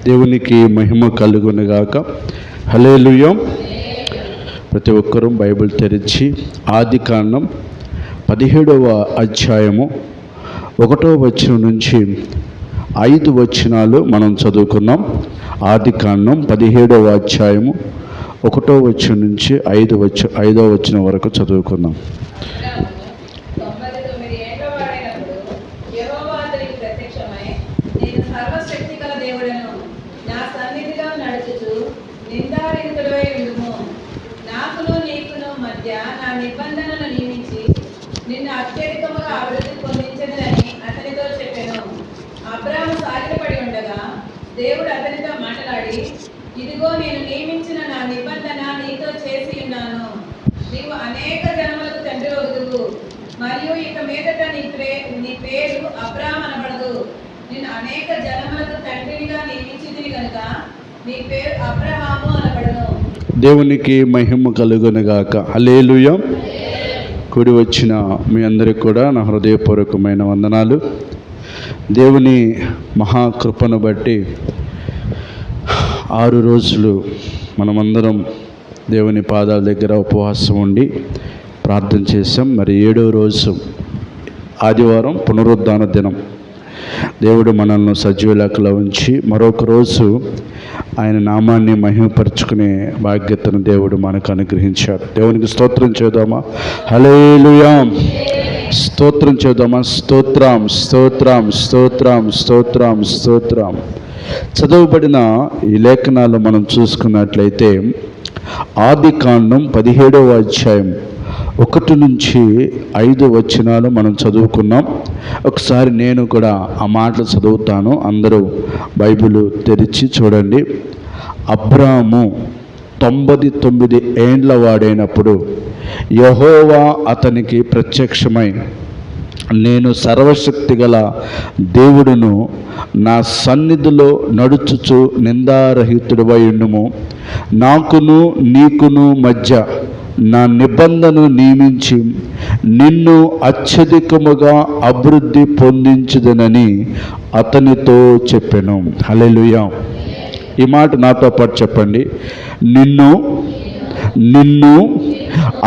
దేవునికి మహిమ కలుగునుగాక. హల్లెలూయా. ప్రతి ఒక్కరూ బైబిల్ తెరిచి ఆదికాండం 17వ అధ్యాయము 1వ వచనం నుంచి 5 వచనాలు మనం చదువుకున్నాం. ఆదికాండం 17వ అధ్యాయము 1వ వచనం నుంచి 5వ వచనం వరకు చదువుకున్నాం. దేవుడు అతనితో మాట్లాడి, ఇదిగో నేను నియమించిన నా నిబంధన నీతో చేసి ఉన్నాను. నీవు అనేక జనములకు తండ్రి వగుదువు, మరియు ఇక మీదట నీ పేరు అబ్రాము అనబడదు. నేను అనేక జనములకు తండ్రినిగా నియమించింది కనుక నీ పేరు అబ్రహాము అనబడను. దేవునికి మహిమ కలుగునుగాక. హల్లెలూయా. కూడి వచ్చిన మీ అందరికి కూడా నా హృదయపూర్వకమైన వందనాలు. దేవుని మహాకృపను బట్టి 6 రోజులు మనమందరం దేవుని పాదాల దగ్గర ఉపవాసం ఉండి ప్రార్థన చేసాం. మరి 7వ రోజు ఆదివారం పునరుద్ధాన దినం. దేవుడు మనల్ని సజీవ లెక్కలో ఉంచి మరొక రోజు ఆయన నామాన్ని మహిమపరుచుకునే భాగ్యతను దేవుడు మనకు అనుగ్రహించాడు. దేవునికి స్తోత్రం చేద్దామా? హల్లెలూయా. స్తోత్రం చేద్దామా? స్తోత్రం స్తోత్రం స్తోత్రం స్తోత్రం స్తోత్రం. చదవబడిన ఈ లేఖనాలు మనం చూసుకున్నట్లయితే ఆదికాండం 17వ అధ్యాయం 1 నుంచి 5 వచనాలు మనం చదువుకున్నాం. ఒకసారి నేను కూడా ఆ మాటలు చదువుతాను, అందరూ బైబిల్ తెరిచి చూడండి. అబ్రాము 99 ఏండ్ల వాడైనప్పుడు యెహోవా అతనికి ప్రత్యక్షమై, నేను సర్వశక్తి గల దేవుడును, నా సన్నిధిలో నడుచుచు నిందారహితుడివై ఉండుము, నాకును నీకును మధ్య నా నిబంధనను నియమించి నిన్ను అత్యధికముగా అభివృద్ధి పొందించుదనని అతనితో చెప్పెను. హల్లెలూయా. ఈ మాట నాతో పాటు చెప్పండి. నిన్ను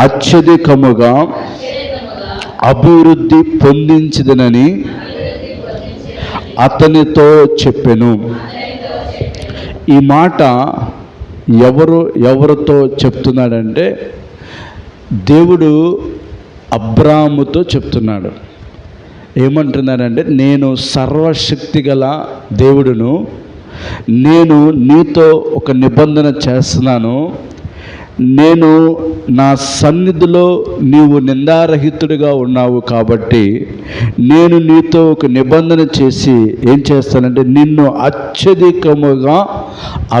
అత్యధికముగా అభివృద్ధి పొందించుదనని అతనితో చెప్పెను. ఈ మాట ఎవరితో చెప్తున్నాడంటే దేవుడు అబ్రాముతో చెప్తున్నాడు. ఏమంటున్నాడంటే, నేను సర్వశక్తి గల దేవుడును, నేను నీతో ఒక నిబంధన చేస్తున్నాను. నేను నా సన్నిధిలో నీవు నిందారహితుడిగా ఉన్నావు కాబట్టి నేను నీతో ఒక నిబంధన చేసి ఏం చేస్తానంటే నిన్ను అత్యధికముగా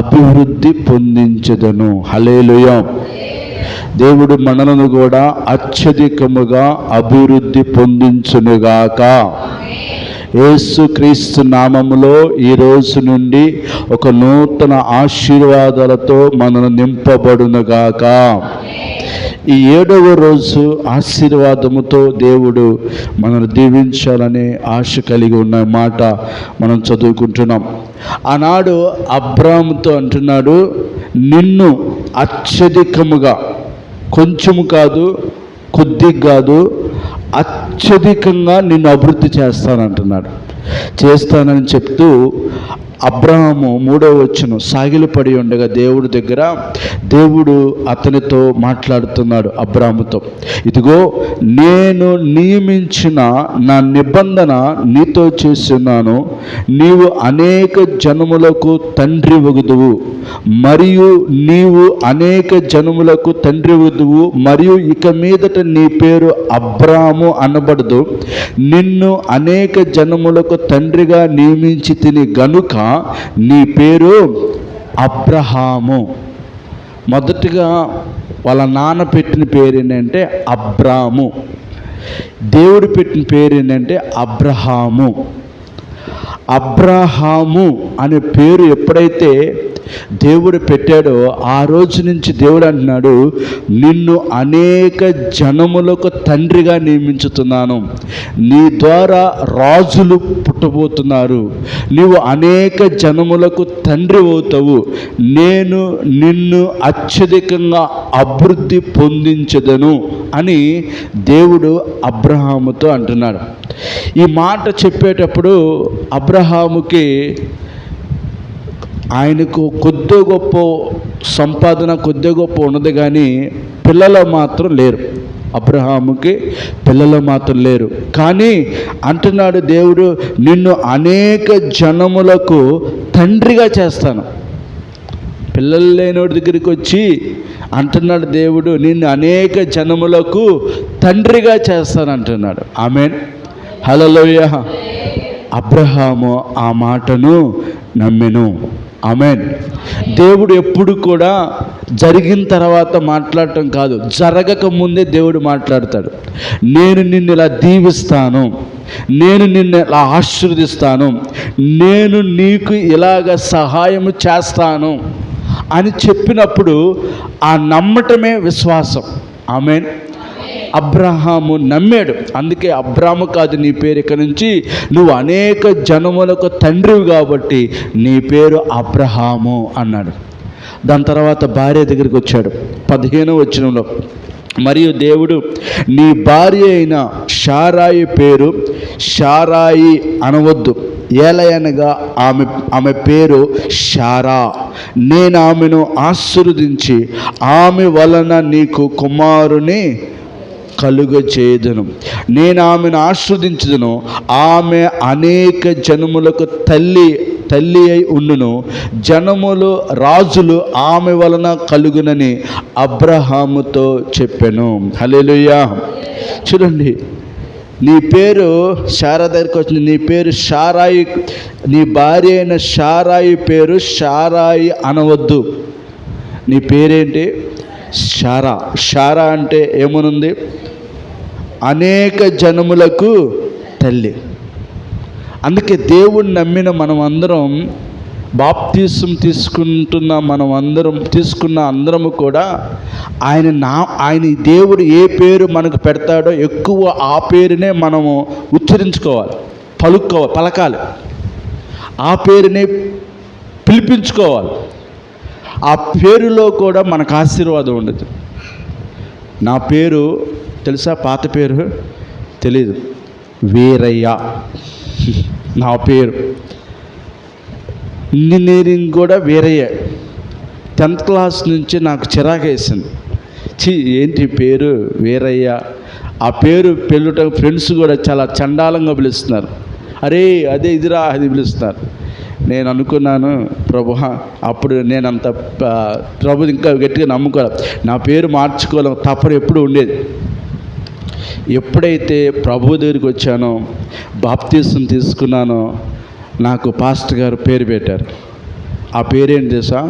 అభివృద్ధి పొందించెదను. హల్లెలూయా. దేవుడు మనలను కూడా అత్యధికముగా అభివృద్ధి పొందించునుగాక. యేసుక్రీస్తు నామములో ఈ రోజు నుండి ఒక నూతన ఆశీర్వాదాలతో మనను నింపబడునుగాక. ఈ 7వ రోజు ఆశీర్వాదముతో దేవుడు మనను దీవించాలనే ఆశ కలిగి ఉన్న మాట మనం చదువుకుంటున్నాం. ఆనాడు అబ్రాముతో అంటున్నాడు, నిన్ను అత్యధికముగా, కొంచెము కాదు, కొద్దిగా కాదు, అత్యధికంగా నిన్ను అభివృద్ధి చేస్తానని చెప్తూ అబ్రాహాము 3వ వచనం సాగిలపడి ఉండగా దేవుడు అతనితో మాట్లాడుతున్నాడు అబ్రాహాముతో. ఇదిగో నేను నియమించిన నా నిబంధన నీతో చేస్తున్నాను. నీవు అనేక జనములకు తండ్రి వగుదువు, మరియు మరియు ఇక మీదట నీ పేరు అబ్రాము అనబడదు. నిన్ను అనేక జనములకు తండ్రిగా నియమించి తిని గనుక నీ పేరు అబ్రహాము. మొదటిగా వాళ్ళ నాన్న పెట్టిన పేరు ఏంటంటే అబ్రాము. దేవుడు పెట్టిన పేరు ఏంటంటే అబ్రహాము. అబ్రహాము అనే పేరు ఎప్పుడైతే దేవుడు పెట్టాడో ఆ రోజు నుంచి దేవుడు అంటున్నాడు, నిన్ను అనేక జనములకు తండ్రిగా నియమించుతున్నాను, నీ ద్వారా రాజులు పుట్ట పుట్టబోతున్నారు, నీవు అనేక జనములకు తండ్రి అవుతావు, నేను నిన్ను అత్యధికంగా అభివృద్ధి పొందించదను అని దేవుడు అబ్రహాముతో అంటున్నాడు. ఈ మాట చెప్పేటప్పుడు అబ్రహాముకి ఆయనకు కొద్ది గొప్ప సంపాదన కొద్ది గొప్ప ఉన్నది, కానీ పిల్లలు మాత్రం లేరు. అబ్రహాముకి పిల్లలు మాత్రం లేరు. కానీ అంటున్నాడు దేవుడు, నిన్ను అనేక జనములకు తండ్రిగా చేస్తాను. పిల్లలు లేనోడి దగ్గరికి వచ్చి అంటున్నాడు దేవుడు, నిన్ను అనేక జనములకు తండ్రిగా చేస్తాను అంటున్నాడు. ఆమేన్, హల్లెలూయా. అబ్రహాము ఆ మాటను నమ్మెను. ఆమేన్. దేవుడు ఎప్పుడు కూడా జరిగిన తర్వాత మాట్లాడటం కాదు, జరగక ముందే దేవుడు మాట్లాడతాడు. నేను నిన్ను ఇలా దీవిస్తాను, నేను నిన్ను ఇలా ఆశీర్వదిస్తాను, నేను నీకు ఇలాగ సహాయం చేస్తాను అని చెప్పినప్పుడు ఆ నమ్మటమే విశ్వాసం. ఆమేన్. అబ్రహాము నమ్మాడు. అందుకే అబ్రాము కాదు నీ పేరు, ఇక నుంచి నువ్వు అనేక జనములకు తండ్రివి కాబట్టి నీ పేరు అబ్రహాము అన్నాడు. దాని తర్వాత భార్య దగ్గరికి వచ్చాడు 15వ వచనంలో, మరియు దేవుడు నీ భార్య అయిన షారాయి పేరు షారాయి అనవద్దు, ఏలయనగా ఆమె పేరు షారా, నేను ఆమెను ఆశీర్వదించి ఆమె వలన నీకు కుమారుని కలుగచేయుదును, నేను ఆమెను ఆశీర్వదించుదును, ఆమె అనేక జనములకు తల్లి అయి ఉండును, జనములు రాజులు ఆమె వలన కలుగునని అబ్రహాముతో చెప్పెను. హల్లెలూయా. చూడండి, నీ పేరు షారా దగ్గరికి వచ్చింది, నీ పేరు షారాయి, నీ భార్య అయిన షారాయి పేరు షారాయి అనవద్దు, నీ పేరేంటి? షారా. షారా అంటే ఏమనుంది? అనేక జనములకు తల్లి. అందుకే దేవుణ్ణి నమ్మిన మనం అందరం, బాప్తీసం తీసుకున్న అందరము కూడా ఆయన దేవుడు ఏ పేరు మనకు పెడతాడో ఎక్కువ ఆ పేరునే మనము ఉచ్చరించుకోవాలి, పలకాలి, ఆ పేరునే పిలిపించుకోవాలి. ఆ పేరులో కూడా మనకు ఆశీర్వాదం ఉండదు. నా పేరు తెలుసా? పాత పేరు తెలీదు, వీరయ్య నా పేరు. ఇంజనీరింగ్ కూడా వీరయ్య. 10th క్లాస్ నుంచి నాకు చిరాకేసింది, ఏంటి పేరు వీరయ్య. ఆ పేరు పెళ్ళుట ఫ్రెండ్స్ కూడా చాలా చండాలంగా పిలుస్తున్నారు, అరే అదే ఇదిరా అది పిలుస్తున్నారు. నేను అనుకున్నాను, ప్రభు అప్పుడు నేనంత ప్రభు ఇంకా గట్టిగా నమ్ముకోవాలి, నా పేరు మార్చుకోవాలి తప్పని ఎప్పుడు ఉండేది. ఎప్పుడైతే ప్రభు దగ్గరికి వచ్చానో, బాప్తీసం తీసుకున్నానో, నాకు పాస్టర్ గారు పేరు పెట్టారు. ఆ పేరేంటి తెలుసా?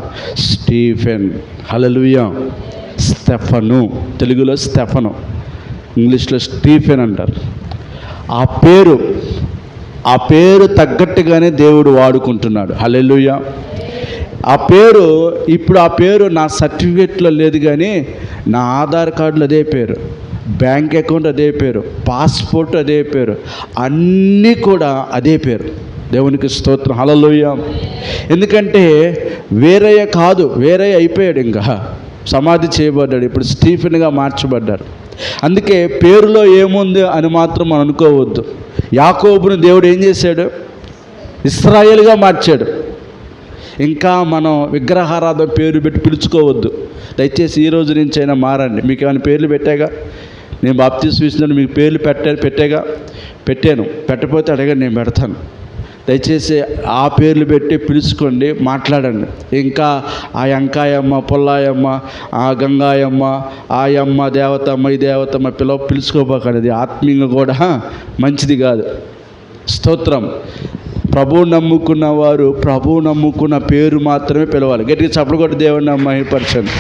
స్టీఫెన్. హల్లెలూయా. స్టెఫను, తెలుగులో స్టెఫను, ఇంగ్లీష్లో స్టీఫెన్ అంటారు. ఆ పేరు తగ్గట్టుగానే దేవుడు వాడుకుంటున్నాడు. హల్లెలూయా. ఆ పేరు నా సర్టిఫికేట్లో లేదు, కానీ నా ఆధార్ కార్డులో అదే పేరు, బ్యాంక్ అకౌంట్ అదే పేరు, పాస్పోర్ట్ అదే పేరు, అన్నీ కూడా అదే పేరు. దేవునికి స్తోత్రం. హల్లెలూయా. ఎందుకంటే వీరయ్య కాదు, వీరయ్య అయిపోయాడు, ఇంకా సమాధి చేయబడ్డాడు, ఇప్పుడు స్టీఫెన్గా మార్చబడ్డాడు. అందుకే పేరులో ఏముంది అని మాత్రం మనం అనుకోవద్దు. యాకోబును దేవుడు ఏం చేశాడు? ఇశ్రాయేలుగా మార్చాడు. ఇంకా మనం విగ్రహారాధన పేరు పెట్టి పిలుచుకోవద్దు. దయచేసి ఈ రోజు నుంచి అయినా మారండి. మీకు ఏమైనా పేర్లు పెట్టాగా? నేను బాప్తీసం ఇస్తున్నాను, మీకు పేర్లు పెట్టాను. పెట్టకపోతే అడగండి, నేను పెడతాను. దయచేసి ఆ పేర్లు పెట్టి పిలుచుకోండి, మాట్లాడండి. ఇంకా ఆ అంకాయమ్మ, పొల్లాయమ్మ, ఆ గంగాయమ్మ, ఆయమ్మ, దేవతమ్మ, ఈ దేవతమ్మ పిలుచుకోబోకండి. ఆత్మీయంగా కూడా మంచిది కాదు. స్తోత్రం. ప్రభువు నమ్ముకున్న వారు ప్రభువు నమ్ముకున్న పేరు మాత్రమే పిలవాలి. గట్టిగా చప్పుడు కొట్టి దేవుడిని మహిమపరచండి.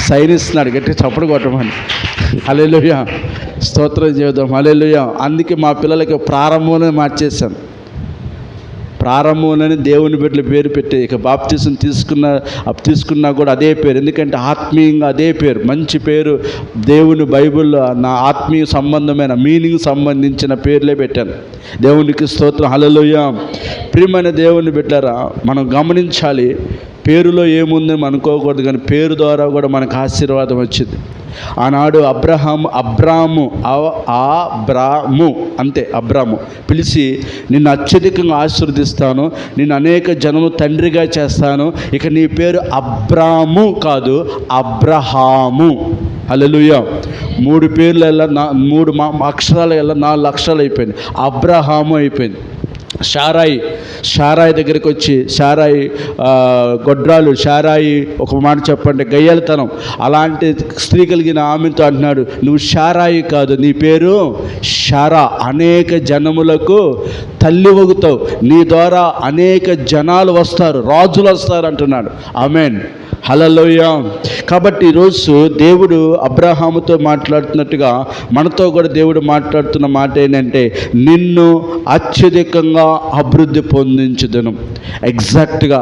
సైనిస్తున్నాడు, గట్టిగా చప్పుడు కొట్టమని. హల్లెలూయా. స్తోత్రం చేద్దాం. హల్లెలూయా. అందుకే మా పిల్లలకి ప్రారంభంలో మార్చేశాను. ప్రారంభంలోనే దేవుని బిడ్డల పేరు పెట్టి ఇక బాప్తిసం తీసుకున్నా కూడా అదే పేరు. ఎందుకంటే ఆత్మీయంగా అదే పేరు, మంచి పేరు. దేవుని బైబిల్లో నా ఆత్మీయ సంబంధమైన మీనింగ్ సంబంధించిన పేర్లే పెట్టాను. దేవునికి స్తోత్రం, హల్లెలూయా. ప్రియమైన దేవుని బిడ్డలారా, మనం గమనించాలి, పేరులో ఏముందని అనుకోకూడదు, కానీ పేరు ద్వారా కూడా మనకు ఆశీర్వాదం వచ్చింది. ఆనాడు అబ్రాము అంతే, అబ్రాము పిలిచి, నిన్ను అత్యధికంగా ఆశీర్వదిస్తాను, నిన్ను అనేక జనము తండ్రిగా చేస్తాను, ఇక నీ పేరు అబ్రాము కాదు అబ్రహాము. హల్లెలూయా. 3 పేర్ల 3 అక్షరాల 4 అక్షరాలు అయిపోయింది, అబ్రహాము అయిపోయింది. షారాయి దగ్గరికి వచ్చి, షారాయి గొడ్రాలు, షారాయి ఒక మాట చెప్పండి గయ్యాలితనం, అలాంటి స్త్రీ కలిగిన ఆమెతో అంటున్నాడు, నువ్వు షారాయి కాదు, నీ పేరు షారా, అనేక జనములకు తల్లి వగుతావు, నీ ద్వారా అనేక జనాలు వస్తారు, రాజులు వస్తారు అంటున్నాడు. ఆమేన్, హల్లెలూయా. కాబట్టి ఈరోజు దేవుడు అబ్రహాముతో మాట్లాడుతున్నట్టుగా మనతో కూడా దేవుడు మాట్లాడుతున్న మాట ఏంటంటే, నిన్ను అత్యధికంగా అభివృద్ధి పొందించుదును. ఎగ్జాక్ట్గా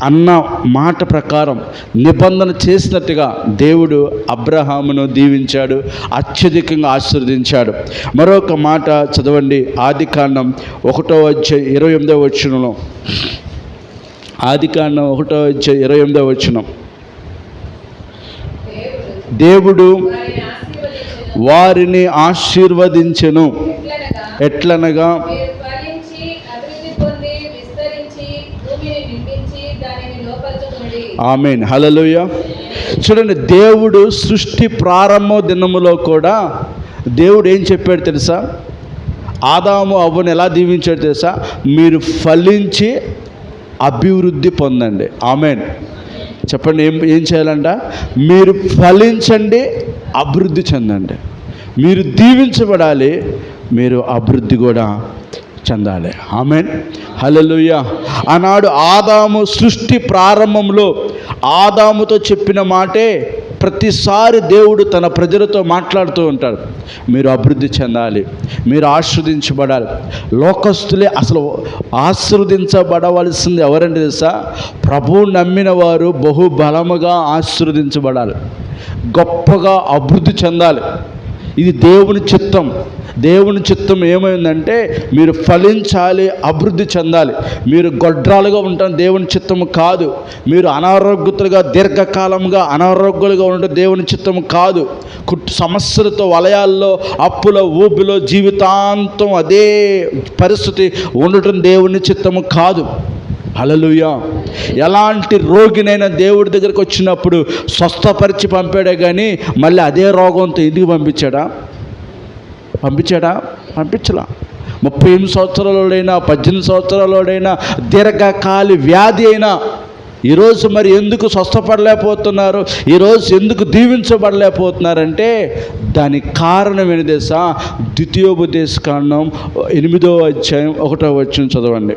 అన్న మాట ప్రకారం నిబంధన చేసినట్టుగా దేవుడు అబ్రహామును దీవించాడు, అత్యధికంగా ఆశీర్వదించాడు. మరొక మాట చదవండి, ఆదికాండం 1:28. ఆదికాండం 1:28. దేవుడు వారిని ఆశీర్వదించెను, ఎట్లనగా ఆమేన్, హల్లెలూయా. చూడండి, దేవుడు సృష్టి ప్రారంభ దినములో కూడా దేవుడు ఏం చెప్పాడు తెలుసా? ఆదాము అవ్వను ఎలా దీవించాడు తెలుసా? మీరు ఫలించి అభివృద్ధి పొందండి. ఆమేన్, చెప్పండి, ఏం చేయాలంట? మీరు ఫలించండి, అభివృద్ధి చెందండి. మీరు దీవించబడాలి, మీరు అభివృద్ధి కూడా చెందాలి. ఆమేన్, హల్లెలూయా. ఆనాడు ఆదాము సృష్టి ప్రారంభంలో ఆదాముతో చెప్పిన మాటే ప్రతిసారి దేవుడు తన ప్రజలతో మాట్లాడుతూ ఉంటాడు. మీరు అభివృద్ధి చెందాలి, మీరు ఆశీర్వదించబడాలి. లోకస్తులే అసలు ఆశీర్వదించబడవలసింది ఎవరంటే తెలుసా? ప్రభువు నమ్మిన వారు బహుబలముగా ఆశీర్వదించబడాలి, గొప్పగా అభివృద్ధి చెందాలి. ఇది దేవుని చిత్తం. దేవుని చిత్తం ఏమైందంటే మీరు ఫలించాలి, అభివృద్ధి చెందాలి. మీరు గొడ్రాలుగా ఉండటం దేవుని చిత్తము కాదు. మీరు అనారోగ్యతలుగా దీర్ఘకాలంగా అనారోగ్యాలుగా ఉండటం దేవుని చిత్తము కాదు. సమస్యలతో వలయాల్లో, అప్పుల ఊబిలో జీవితాంతం అదే పరిస్థితి ఉండటం దేవుని చిత్తము కాదు. హల్లెలూయా. ఎలాంటి రోగినైనా దేవుడి దగ్గరికి వచ్చినప్పుడు స్వస్థపరిచి పంపాడే కానీ మళ్ళీ అదే రోగంతో ఇంటికి పంపించాడా? పంపించలా. 38 సంవత్సరాలైనా 18 సంవత్సరాలైనా దీర్ఘకాలి వ్యాధి అయినా ఈరోజు మరి ఎందుకు స్వస్థపడలేకపోతున్నారు, ఈరోజు ఎందుకు దీవించబడలేకపోతున్నారంటే దానికి కారణం ఏంటి తెలుసా? ద్వితీయోపదేశకాండం 8:1 చదవండి.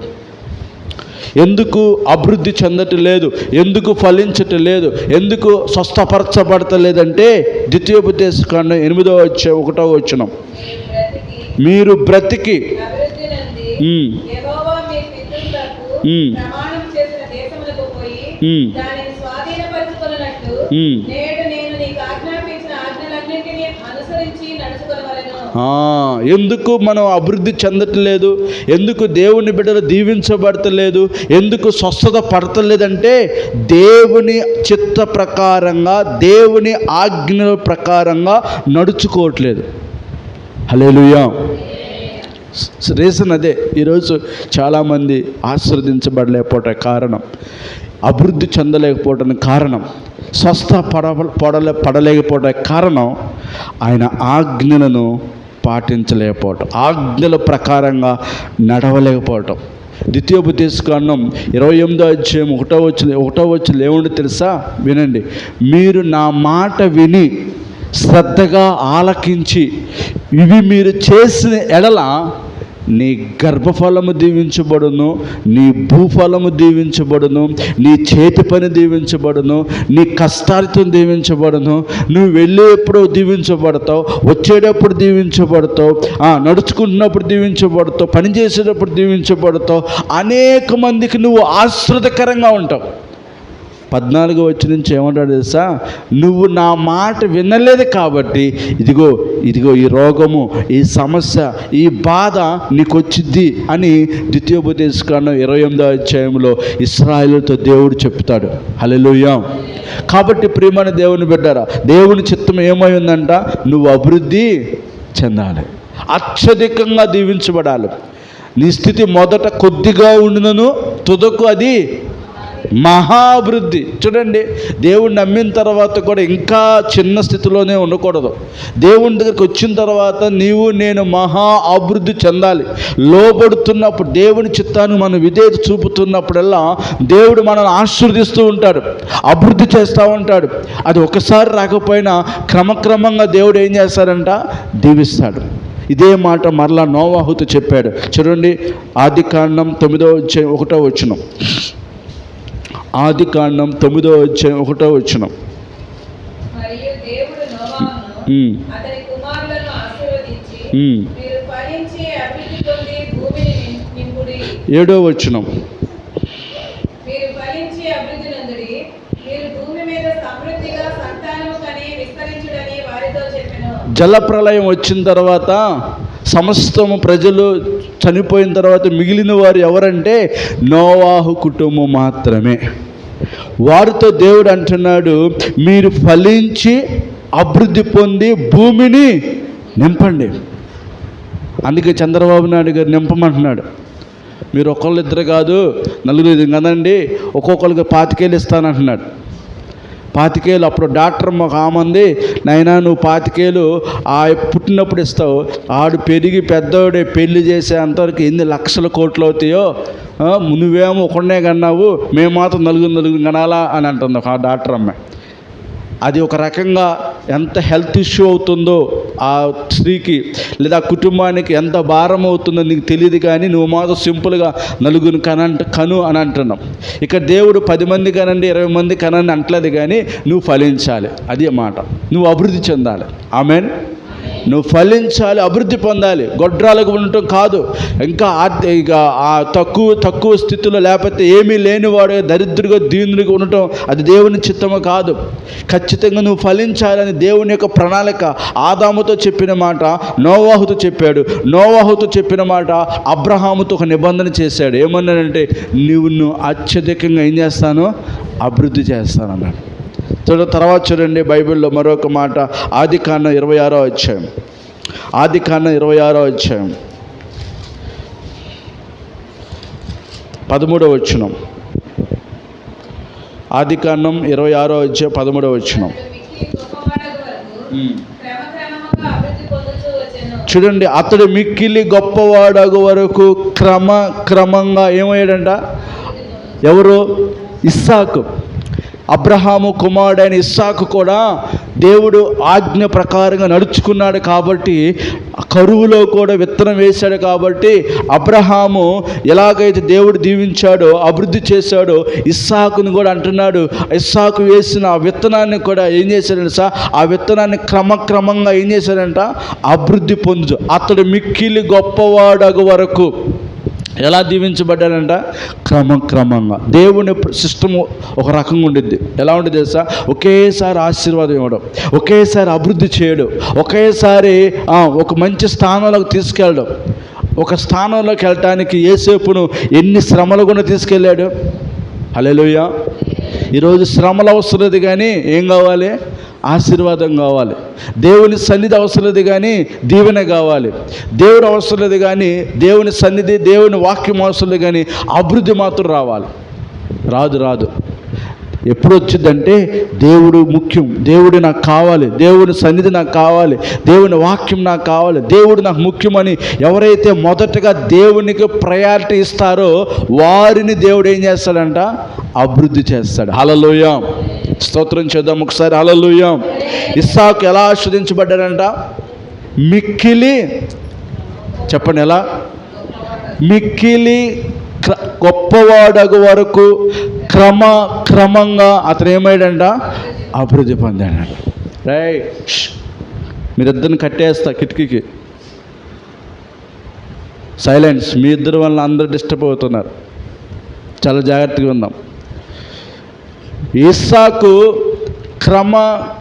ఎందుకు అభివృద్ధి చెందటం లేదు, ఎందుకు ఫలించటం లేదు, ఎందుకు స్వస్థపరచబడతలేదంటే ద్వితీయోపదేశకాండం 8:1 మీరు బ్రతికి ఎందుకు మనం అభివృద్ధి చెందట్లేదు, ఎందుకు దేవుని బిడ్డలు దీవించబడతలేదు, ఎందుకు స్వస్థత పడతలేదంటే దేవుని చిత్త ప్రకారంగా, దేవుని ఆజ్ఞల ప్రకారంగా నడుచుకోవట్లేదు. హల్లెలూయా. రీజన్ అదే. ఈరోజు చాలామంది ఆశీర్వదించబడలేకపోవటానికి కారణం, అభివృద్ధి చెందలేకపోవడానికి కారణం, పడలేకపోవడానికి కారణం ఆయన ఆజ్ఞలను పాటించలేకపోవటం, ఆజ్ఞల ప్రకారంగా నడవలేకపోవటం. ద్వితీయోపదేశకాండం 28:1 ఏముండి తెలుసా? వినండి. మీరు నా మాట విని శ్రద్ధగా ఆలకించి ఇవి మీరు చేసిన ఎడల నీ గర్భఫలము దీవించబడును, నీ భూఫలము దీవించబడును, నీ చేతి పని దీవించబడును, నీ కష్టార్జితం దీవించబడును, నువ్వు వెళ్ళేప్పుడు దీవించబడతావు, వచ్చేటప్పుడు దీవించబడతావు, నడుచుకుంటున్నప్పుడు దీవించబడతావు, పని చేసేటప్పుడు దీవించబడతావు, అనేక మందికి నువ్వు ఆశ్రదకరంగా ఉంటావు. 14వ వచనం నుంచి ఏమంటాడు తెలుసా? నువ్వు నా మాట వినలేదు కాబట్టి ఇదిగో ఈ రోగము, ఈ సమస్య, ఈ బాధ నీకు వచ్చింది అని ద్వితీయోపదేశకాండం 28వ అధ్యాయంలో ఇశ్రాయేలుతో దేవుడు చెప్తాడు. హల్లెలూయా. కాబట్టి ప్రియమైన దేవుని బిడ్డారా, దేవుని చిత్తం ఏమై ఉందంట? నువ్వు అభివృద్ధి చెందాలి, అత్యధికంగా దీవించబడాలి. నీ స్థితి మొదట కొద్దిగా ఉండునను తుదకు అది మహాభివృద్ధి. చూడండి, దేవుణ్ణి నమ్మిన తర్వాత కూడా ఇంకా చిన్న స్థితిలోనే ఉండకూడదు. దేవుని దగ్గరికి వచ్చిన తర్వాత నేను మహా అభివృద్ధి చెందాలి. లోబడుతున్నప్పుడు, దేవుని చిత్తాన్ని మనం విధేయత చూపుతున్నప్పుడల్లా దేవుడు మనల్ని ఆశీర్వదిస్తూ ఉంటాడు, అభివృద్ధి చేస్తూ ఉంటాడు. అది ఒకసారి రాకపోయినా క్రమక్రమంగా దేవుడు ఏం చేస్తాడంట? దీవిస్తాడు. ఇదే మాట మరలా నోవాహుతో చెప్పాడు. చూడండి, ఆదికాండం 9వ అధ్యాయం 1వ వచనం. ఆదికాండం 9వ అధ్యాయం 1వ వచనం. మరియు దేవుడు నోవాహును అతని కుమారులను ఆశీర్వదించి, మీరు ఫలించి అభివృద్ధి పొంది భూమిని నింపుడి. 7వ వచనం. మీరు ఫలించి అభివృద్ధి నందుడి, మీరు భూమి మీద సమృద్ధిగా సంతానము కని విస్తరించుడని వారితో చెప్పెను. జలప్రలయం వచ్చిన తర్వాత సమస్తము ప్రజలు చనిపోయిన తర్వాత మిగిలిన వారు ఎవరంటే నోవాహు కుటుంబం మాత్రమే. వారితో దేవుడు అంటున్నాడు, మీరు ఫలించి అభివృద్ధి పొంది భూమిని నింపండి. అందుకే చంద్రబాబు నాయుడు గారు నింపమంటున్నాడు. మీరు ఒకళ్ళిద్దరు కాదు, నలుగురు కదండి, ఒక్కొక్కరికి 25,000 ఇస్తానంటున్నాడు. 25,000. అప్పుడు డాక్టర్ మాకు ఆమంది, నైనా నువ్వు 25,000 పుట్టినప్పుడు ఇస్తావు, ఆడు పెరిగి పెద్దోడే పెళ్లి చేసే అంతవరకు ఎన్ని లక్షల కోట్లు అవుతాయో, నువ్వేమో ఒకనే కన్నావు, మేము మాత్రం నలుగురు కనాలా అని అంటుంది ఆ డాక్టర్ అమ్మాయి. అది ఒక రకంగా ఎంత హెల్త్ ఇష్యూ అవుతుందో ఆ స్త్రీకి లేదా కుటుంబానికి ఎంత భారం అవుతుందో నీకు తెలియదు, కానీ నువ్వు మాత్రం సింపుల్గా నలుగురు కను అని అంటున్నాం. ఇక దేవుడు 10 మంది కనండి, 20 మంది కనండి అంటలేదు, కానీ నువ్వు ఫలించాలి. అది మాట. నువ్వు అభివృద్ధి చెందాలి. ఆమెన్. నువ్వు ఫలించాలి, అభివృద్ధి పొందాలి. గొడ్రాలకు ఉండటం కాదు, ఇంకా ఇక ఆ తక్కువ స్థితిలో లేకపోతే ఏమీ లేనివాడు దరిద్రుడిగా దీనుడిగా ఉండటం అది దేవుని చిత్తము కాదు. ఖచ్చితంగా నువ్వు ఫలించాలని దేవుని యొక్క ప్రణాళిక. ఆదాముతో చెప్పిన మాట నోవాహుతో చెప్పాడు. నోవాహుతో చెప్పిన మాట అబ్రహాముతో ఒక నిబంధన చేశాడు. ఏమన్నాడంటే, నువ్వు అత్యధికంగా ఏం చేస్తాను? అభివృద్ధి చేస్తాను అన్నాడు. తర్వాత చూడండి, బైబిల్లో మరొక మాట. ఆదికాండం 26వ అధ్యాయం. ఆదికాండం 26వ అధ్యాయం 13వ వచనం. ఆదికాండం 26వ అధ్యాయం 13వ వచనం. చూడండి, అతడు మిక్కిలి గొప్పవాడగు వరకు క్రమంగా ఏమయ్యాడంట? ఎవరు? ఇస్సాకు. అబ్రహాము కుమారుడైన ఇస్సాకు కూడా దేవుడు ఆజ్ఞ ప్రకారంగా నడుచుకున్నాడు కాబట్టి, కరువులో కూడా విత్తనం వేశాడు కాబట్టి, అబ్రహాము ఎలాగైతే దేవుడు దీవించాడో అభివృద్ధి చేశాడో ఇస్సాకుని కూడా అంటున్నాడు. ఇస్సాకు వేసిన ఆ విత్తనాన్ని కూడా ఏం చేశాడంట సార్? ఆ విత్తనాన్ని క్రమక్రమంగా ఏం చేశాడంట? అభివృద్ధి పొందు. అతడు మిక్కిలి గొప్పవాడగు వరకు ఎలా దీవించబడ్డాడంట? క్రమంగా. దేవుని సిస్టము ఒక రకంగా ఉండిద్ది. ఎలా ఉంటుంది తెలుసా? ఒకేసారి ఆశీర్వాదం ఇవ్వడం, ఒకేసారి అభివృద్ధి చేయడం, ఒకేసారి ఒక మంచి స్థానంలోకి తీసుకెళ్ళడం. ఒక స్థానంలోకి వెళ్ళటానికి యేసేపును ఎన్ని శ్రమలు కూడా తీసుకెళ్ళాడు. హల్లెలూయా. ఈరోజు శ్రమలు అవసరం లేదు, కానీ ఏం కావాలి? ఆశీర్వాదం కావాలి. దేవుని సన్నిధి అవసరం లేదు, కానీ దీవెన కావాలి. దేవుడు అవసరం లేదు, కానీ దేవుని సన్నిధి, దేవుని వాక్యం అవసరం లేదు, కానీ అభివృద్ధి మాత్రం రావాలి. రాదు. ఎప్పుడు వచ్చిందంటే దేవుడు ముఖ్యం, దేవుడు నాకు కావాలి, దేవుని సన్నిధి నాకు కావాలి, దేవుని వాక్యం నాకు కావాలి, దేవుడు నాకు ముఖ్యమని ఎవరైతే మొదటగా దేవునికి ప్రయారిటీ ఇస్తారో వారిని దేవుడు ఏం చేస్తాడంట? అభివృద్ధి చేస్తాడు. హల్లెలూయా. స్తోత్రం చేద్దాం ఒకసారి. హల్లెలూయా. ఇస్సాకు ఎలా ఆశీర్వదించబడ్డాడంట? మిక్కిలి, చెప్పండి ఎలా? మిక్కిలి గొప్పవాడగు వరకు క్రమంగా అతను ఏమైందంట? అభివృద్ధి పొందాడంట. రైట్, మీరిద్దరిని కట్టేస్తా కిటికీకి. సైలెన్స్, మీ ఇద్దరు వల్ల అందరూ డిస్టర్బ్ అవుతున్నారు. చాలా జాగ్రత్తగా ఉందాం. ఇస్సాకు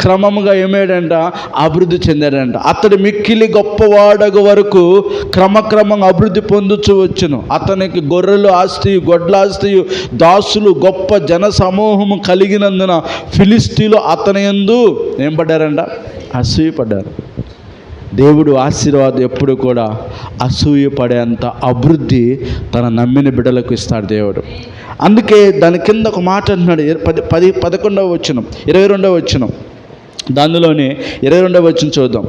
క్రమముగా ఏమేడంట? అభివృద్ధి చెందాడంట. అతడు మిక్కిలి గొప్పవాడగు వరకు క్రమంగా అభివృద్ధి పొందుచు వచ్చును. అతనికి గొర్రెలు ఆస్తియు, గొడ్ల ఆస్తియు, దాసులు, గొప్ప జన సమూహము కలిగినందున ఫిలిస్తీన్లు అతని యందు ఏం పడ్డారంట? అసూయపడ్డారు. దేవుడు ఆశీర్వాదం ఎప్పుడు కూడా అసూయపడేంత అభివృద్ధి తన నమ్మిన బిడ్డలకు ఇస్తాడు దేవుడు. అందుకే దాని కింద ఒక మాట అంటున్నాడు. 11వ వచనం, 22వ వచనం, దానిలోనే 22వ వచనం చూద్దాం.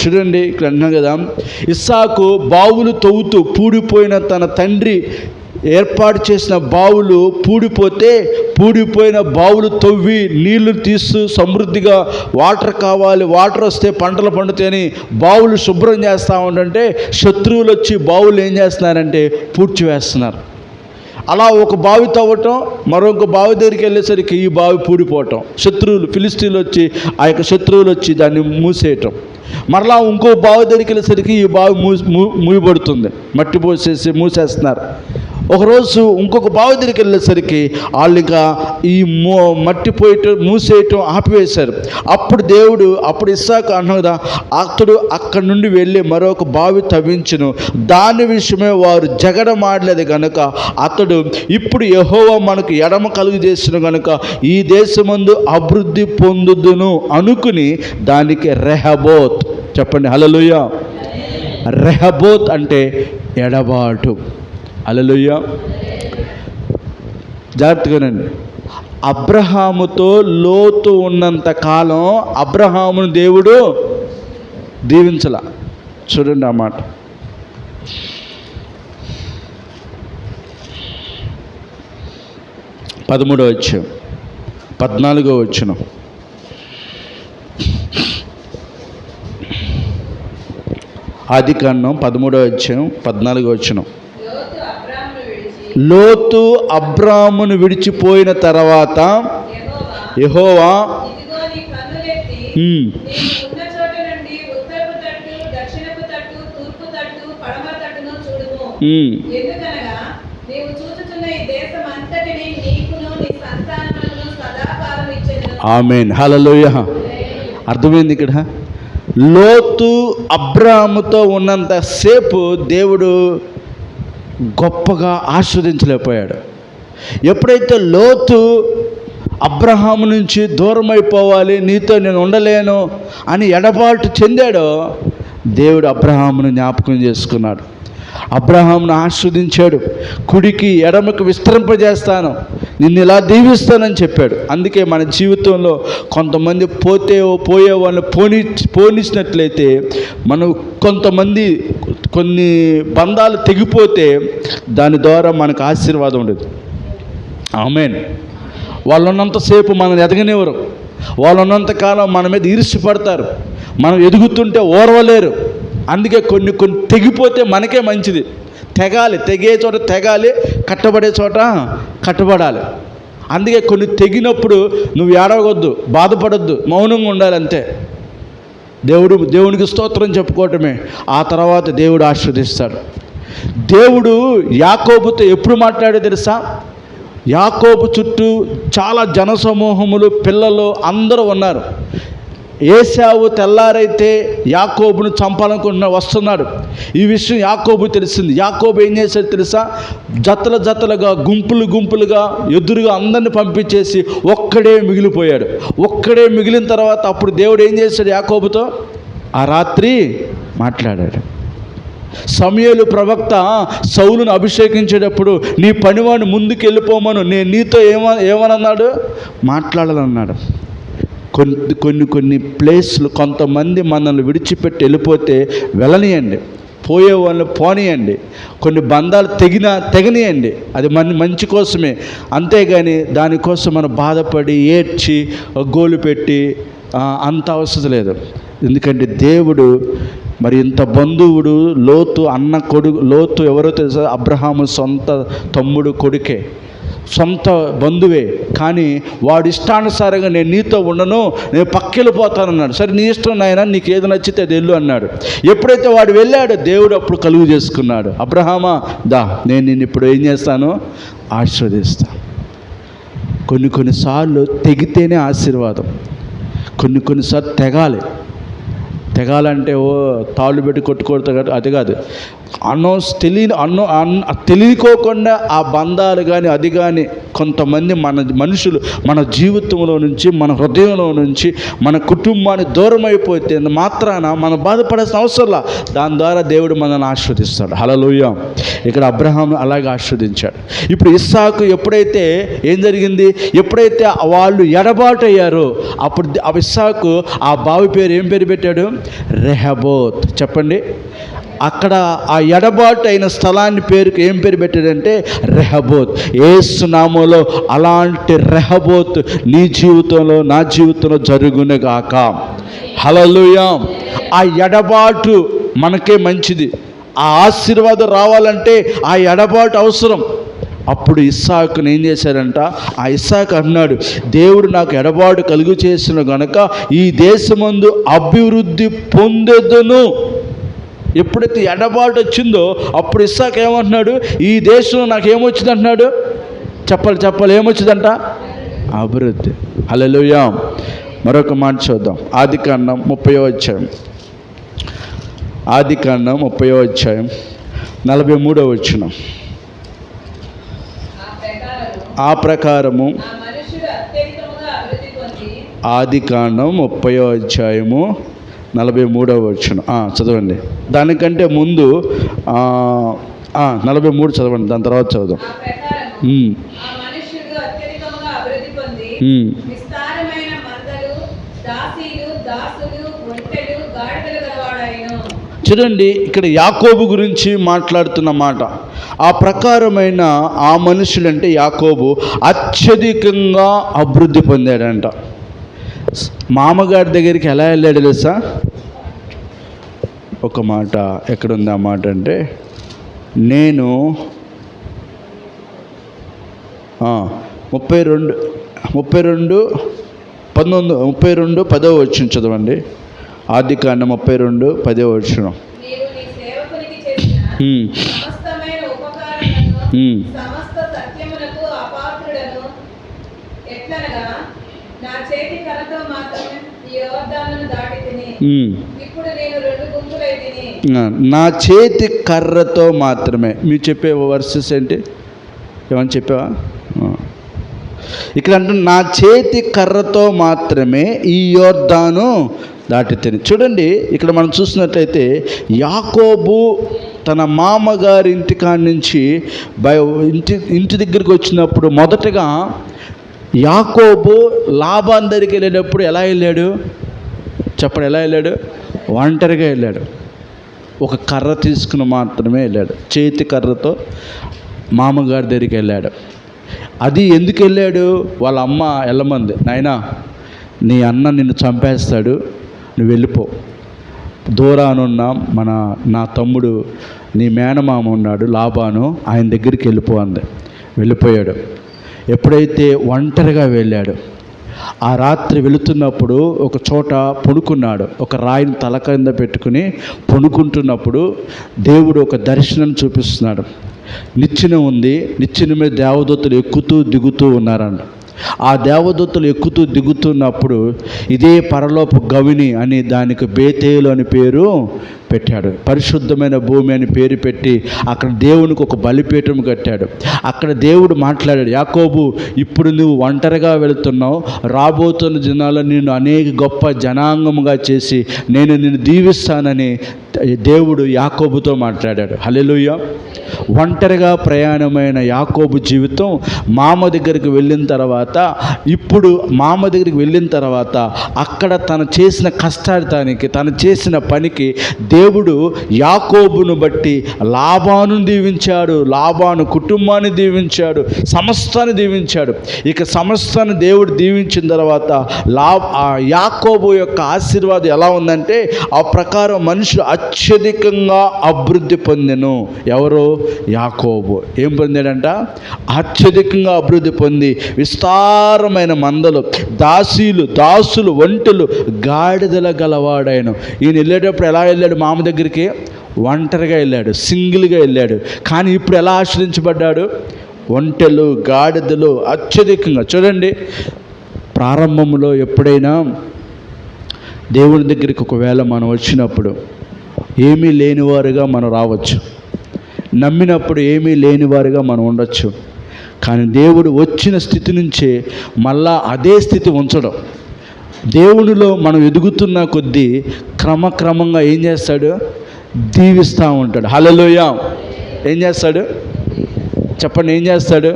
చూడండి, ఇక్కడ అంటున్నాం కదా, ఇస్సాకు బావులు తవ్వుతూ పూడిపోయిన తన తండ్రి ఏర్పాటు చేసిన బావులు పూడిపోయిన బావులు తవ్వి నీళ్లు తీస్తూ సమృద్ధిగా వాటర్ కావాలి, వాటర్ వస్తే పంటలు పండుతాయని బావులు శుభ్రం చేస్తూ ఉంటుంటే శత్రువులు వచ్చి బావులు ఏం చేస్తున్నారంటే పూడ్చివేస్తున్నారు. అలా ఒక బావి తవ్వటం, మరొక బావి దగ్గరికి వెళ్ళేసరికి ఈ బావి పూడిపోవటం, ఫిలిస్తీన్లు వచ్చి ఆ యొక్క శత్రువులు వచ్చి దాన్ని మూసేయటం, మరలా ఇంకో బావి దగ్గరికి వెళ్ళేసరికి ఈ బావి మూయబడుతుంది, మట్టి పోసేసి మూసేస్తున్నారు. ఒకరోజు ఇంకొక బావి దగ్గరికి వెళ్ళేసరికి వాళ్ళు ఇంకా ఈ మట్టి మూసేయటం ఆపివేశారు. అప్పుడు ఇస్సాకు అన్నాడు కదా, అతడు అక్కడి నుండి వెళ్ళి మరొక బావి తవ్వించును, దాని విషయమే వారు జగడమాడలేదు కనుక అతడు ఇప్పుడు యెహోవా మనకు ఎడమ కలుగు చేసిన కనుక ఈ దేశమందు అభివృద్ధి పొందుదును అనుకుని దానికి రెహబోత్, చెప్పండి హల్లెలూయా. రెహబోత్ అంటే ఎడబాటు. హల్లెలూయా. జాగ్రత్తగానండి. అబ్రహాముతో లోతు ఉన్నంత కాలం అబ్రహామును దేవుడు దీవించలా. చూడండి ఆ మాట. పదమూడవ వచనం, 14వ వచనం. ఆదికాండం 13వ అధ్యాయం 14వ వచనం. లోతు అబ్రామును విడిచిపోయిన తర్వాత యెహోవా ఆమేన్ హల్లెలూయా. అర్థమైంది ఇక్కడ. లోతు అబ్రాముతో ఉన్నంత సేపు దేవుడు గొప్పగా ఆస్వాదించలేకపోయాడు. ఎప్పుడైతే లోతు అబ్రహాము నుంచి దూరం అయిపోవాలి, నీతో నేను ఉండలేను అని ఎడబాటు చెందాడో దేవుడు అబ్రహామును జ్ఞాపకం చేసుకున్నాడు, అబ్రహామును ఆస్వాదించాడు. కుడికి ఎడమకు విస్తరింపజేస్తాను, నిన్ను ఇలా దీవిస్తానని చెప్పాడు. అందుకే మన జీవితంలో కొంతమంది పోయే వాళ్ళని పోనిచ్చినట్లయితే మనం కొన్ని బంధాలు తెగిపోతే దాని ద్వారా మనకు ఆశీర్వాదం ఉండదు. ఆమేన్. వాళ్ళు ఉన్నంతసేపు మనం ఎదగనివ్వరు, వాళ్ళు ఉన్నంతకాలం మన మీద ఈర్ష్యపడతారు, మనం ఎదుగుతుంటే ఓర్వలేరు. అందుకే కొన్ని తెగిపోతే మనకే మంచిది. తెగే చోట తెగాలి, కట్టబడే చోట కట్టబడాలి. అందుకే కొన్ని తెగినప్పుడు నువ్వు ఏడవగొద్దు, బాధపడొద్దు, మౌనంగా ఉండాలి అంతే. దేవునికి స్తోత్రం చెప్పుకోవటమే. ఆ తర్వాత దేవుడు ఆశీర్వదిస్తాడు. దేవుడు యాకోబుతో ఎప్పుడు మాట్లాడే తెలుసా? యాకోబు చుట్టూ చాలా జనసమూహములు, పిల్లలు అందరూ ఉన్నారు. ఏశావు తెల్లారైతే యాకోబును చంపాలనుకుంటున్నా వస్తున్నాడు. ఈ విషయం యాకోబు తెలిసింది. యాకోబు ఏం చేశాడు తెలుసా? జతలుగా గుంపులుగా ఎదురుగా అందరిని పంపించేసి ఒక్కడే మిగిలిపోయాడు. ఒక్కడే మిగిలిన తర్వాత అప్పుడు దేవుడు ఏం చేశాడు? యాకోబుతో ఆ రాత్రి మాట్లాడాడు. సమూయేలు ప్రవక్త సౌలును అభిషేకించేటప్పుడు నీ పనివాడిని ముందుకు వెళ్ళిపోమను, నేను నీతో ఏమనన్నాడు? మాట్లాడాలన్నాడు. కొన్ని ప్లేస్లు కొంతమంది మనల్ని విడిచిపెట్టి వెళ్ళిపోతే వెళ్ళనియండి, పోయే వాళ్ళని పోనీయండి, కొన్ని బంధాలు తెగనియండి, అది మంచి కోసమే. అంతేగాని దానికోసం మనం బాధపడి ఏడ్చి గోలు పెట్టి అంత అవసరం లేదు. ఎందుకంటే దేవుడు మరి ఇంత బంధువుడు, లోతు ఎవరో తెలుసా? అబ్రహాము సొంత తమ్ముడు కొడుకే, సొంత బంధువే. కానీ వాడు ఇష్టానుసారంగా నేను నీతో ఉండను, నేను పక్కెళ్ళిపోతానన్నాడు. సరే నీ ఇష్టం నాయన, నీకు ఏది నచ్చితే అది వెళ్ళు అన్నాడు. ఎప్పుడైతే వాడు వెళ్ళాడో దేవుడు అప్పుడు కలుగు చేసుకున్నాడు. అబ్రహామా దా, నేను నిన్ను ఇప్పుడు ఏం చేస్తాను? ఆశీర్వదిస్తాను. కొన్నిసార్లు తెగితేనే ఆశీర్వాదం, కొన్నిసార్లు తెగాలంటే తాళ్ళు పెట్టి కొట్టుకోవడం అది కాదు. తెలియకోకుండా ఆ బంధాలు కానీ అది కానీ కొంతమంది మనుషులు మన జీవితంలో నుంచి, మన హృదయంలో నుంచి, మన కుటుంబాన్ని దూరం అయిపోతే మాత్రాన మనం బాధపడాల్సిన అవసరంలా. దాని ద్వారా దేవుడు మనల్ని ఆశీర్వదిస్తాడు. హల్లెలూయా. ఇక్కడ అబ్రహాం అలాగే ఆశీర్వదించాడు. ఇప్పుడు ఇస్సాకు ఎప్పుడైతే ఏం జరిగింది? ఎప్పుడైతే వాళ్ళు ఎడబాటు అయ్యారో అప్పుడు ఇస్సాకు ఆ బావి పేరు ఏం పేరు పెట్టాడు? రెహబోత్. చెప్పండి. అక్కడ ఆ ఎడబాటు అయిన స్థలాన్ని పేరుకి ఏం పేరు పెట్టాడంటే రెహబోత్. యేసు నామములో అలాంటి రెహబోత్ నీ జీవితంలో, నా జీవితంలో జరుగునుగాక. హల్లెలూయా. ఆ ఎడబాటు మనకే మంచిది. ఆ ఆశీర్వాదం రావాలంటే ఆ ఎడబాటు అవసరం. అప్పుడు ఇస్సాకుని ఏం చేశారంట? ఆ ఇస్సాకు అన్నాడు, దేవుడు నాకు ఎడబాటు కలుగు చేసిన గనుక ఈ దేశమందు అభివృద్ధి పొందెదను. ఎప్పుడైతే ఎడబాటు వచ్చిందో అప్పుడు ఇస్సాకు ఏమంటున్నాడు? ఈ దేశంలో నాకు ఏమొచ్చింది అంటున్నాడు? చెప్పాలి ఏమొచ్చిందంట? అభివృద్ధి. హల్లెలూయా. మరొక మాట చూద్దాం. ఆదికాండం 30వ అధ్యాయం. ఆదికాండం 30వ అధ్యాయం 43వ వచనం. ఆ ప్రకారము ఆదికాండం 30వ అధ్యాయము 43వ వచనం చదవండి. దానికంటే ముందు 43 చదవండి, దాని తర్వాత చదువుదాం. చూడండి, ఇక్కడ యాకోబు గురించి మాట్లాడుతున్న మాట. ఆ ప్రకారమైన ఆ మనుషులంటే యాకోబు అత్యధికంగా అభివృద్ధి పొందాడంట. మామగారి దగ్గరికి ఎలా వెళ్ళాడు తెలుసా? ఒక మాట ఎక్కడుంది ఆ మాట అంటే, నేను 10వ వచనం చదవండి. ఆదికాండం 32:10వ వచనం. నా చేతి కర్రతో మాత్రమే. మీరు చెప్పే వర్సెస్ ఏంటి? ఏమని చెప్పావా? ఇక్కడ అంటే నా చేతి కర్రతో మాత్రమే ఈ యోర్దాను దాటి తిని. చూడండి, ఇక్కడ మనం చూసినట్లయితే యాకోబు తన మామగారి ఇంటికాడి నుంచి ఇంటి దగ్గరికి వచ్చినప్పుడు మొదటగా యాకోబు లాబాను దగ్గరికి వెళ్ళేటప్పుడు ఎలా వెళ్ళాడు? చెప్పండి, ఎలా వెళ్ళాడు? ఒంటరిగా వెళ్ళాడు. ఒక కర్ర తీసుకుని మాత్రమే వెళ్ళాడు. చేతి కర్రతో మామగారి దగ్గరికి వెళ్ళాడు. అది ఎందుకు వెళ్ళాడు? వాళ్ళ అమ్మ వెళ్ళమంది, నాయనా నీ అన్న నిన్ను చంపేస్తాడు, నువ్వు వెళ్ళిపో. దూరానున్న నా తమ్ముడు నీ మేనమామ ఉన్నాడు లాబాను, ఆయన దగ్గరికి వెళ్ళిపో అంది. వెళ్ళిపోయాడు. ఎప్పుడైతే ఒంటరిగా వెళ్ళాడు, ఆ రాత్రి వెళుతున్నప్పుడు ఒక చోట పడుకున్నాడు. ఒక రాయిని తల కింద పెట్టుకుని పడుకుంటున్నప్పుడు దేవుడు ఒక దర్శనం చూపిస్తున్నాడు. నిచ్చెన ఉంది, నిచ్చెన మీద దేవదూతలు ఎక్కుతూ దిగుతూ ఉన్నారంట. ఆ దేవదూతలు ఎక్కుతూ దిగుతున్నప్పుడు ఇదే పరలోపు గవిని అని దానికి బేతేలు అని పేరు పెట్టాడు. పరిశుద్ధమైన భూమి అని పేరు పెట్టి అక్కడ దేవునికి ఒక బలిపీఠం కట్టాడు. అక్కడ దేవుడు మాట్లాడాడు, యాకోబు ఇప్పుడు నువ్వు ఒంటరిగా వెళుతున్నావు, రాబోతున్న దినాల్లో నిన్ను అనేక గొప్ప జనాంగముగా చేసి నేను నిన్ను దీవిస్తానని దేవుడు యాకోబుతో మాట్లాడాడు. హల్లెలూయా. ఒంటరిగా ప్రయాణమైన యాకోబు జీవితం మామ దగ్గరికి వెళ్ళిన తర్వాత, ఇప్పుడు మామ దగ్గరికి వెళ్ళిన తర్వాత అక్కడ తను చేసిన కష్టార్థానికి, తను చేసిన పనికి దేవుడు యాకోబును బట్టి లాబాను దీవించాడు, లాబాను కుటుంబాన్ని దీవించాడు, సమస్తాన్ని దీవించాడు. ఇక సమస్తాన్ని దేవుడు దీవించిన తర్వాత యాకోబు యొక్క ఆశీర్వాదం ఎలా ఉందంటే, ఆ ప్రకారం మనుషులు అత్యధికంగా అభివృద్ధి పొందెను. ఎవరు? యాకోబు. ఏం పొందాడంట? అత్యధికంగా అభివృద్ధి పొంది విస్తారమైన మందలు, దాసులు, ఒంటెలు, గాడిదల గలవాడాయను. ఈయన వెళ్ళేటప్పుడు ఎలా వెళ్ళాడు? మామ దగ్గరికి ఒంటరిగా వెళ్ళాడు, సింగిల్గా వెళ్ళాడు. కానీ ఇప్పుడు ఎలా ఆశ్రయించబడ్డాడు? ఒంటెలు, గాడిదలు అత్యధికంగా. చూడండి, ప్రారంభంలో ఎప్పుడైనా దేవుని దగ్గరికి ఒకవేళ మనం వచ్చినప్పుడు ఏమీ లేనివారుగా మనం రావచ్చు, నమ్మినప్పుడు ఏమీ లేనివారుగా మనం ఉండొచ్చు. కానీ దేవుడు వచ్చిన స్థితి నుంచే మళ్ళా అదే స్థితి ఉంచడం. దేవునిలో మనం ఎదుగుతున్న కొద్దీ క్రమక్రమంగా ఏం చేస్తాడు? దీవిస్తూ ఉంటాడు. హల్లెలూయా. ఏం చేస్తాడు? చెప్పండి, ఏం చేస్తాడు?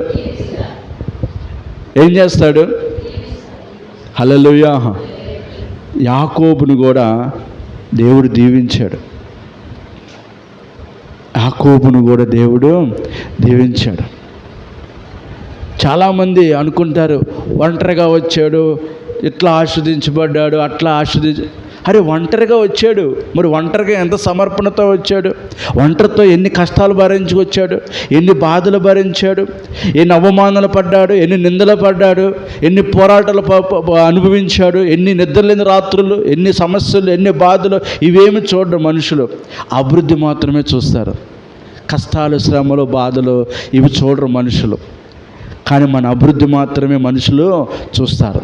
ఏం చేస్తాడు? హల్లెలూయా. యాకోబును కూడా దేవుడు దీవించాడు. యాకోబును కూడా దేవుడు దీవించాడు. చాలామంది అనుకుంటారు, ఒంటరిగా వచ్చాడు, ఇట్లా ఆస్వాదించబడ్డాడు, అట్లా అరే ఒంటరిగా వచ్చాడు, మరి ఒంటరిగా ఎంత సమర్పణతో వచ్చాడు, ఒంటరితో ఎన్ని కష్టాలు భరించుకొచ్చాడు, ఎన్ని బాధలు భరించాడు, ఎన్ని అవమానాలు పడ్డాడు, ఎన్ని నిందలు పడ్డాడు, ఎన్ని పోరాటాలు అనుభవించాడు, ఎన్ని నిద్రలేని రాత్రులు, ఎన్ని సమస్యలు, ఎన్ని బాధలు. ఇవేమి చూడరు మనుషులు, అభివృద్ధి మాత్రమే చూస్తారు. కష్టాలు, శ్రమలు, బాధలు ఇవి చూడరు మనుషులు. కానీ మన అభివృద్ధి మాత్రమే మనుషులు చూస్తారు.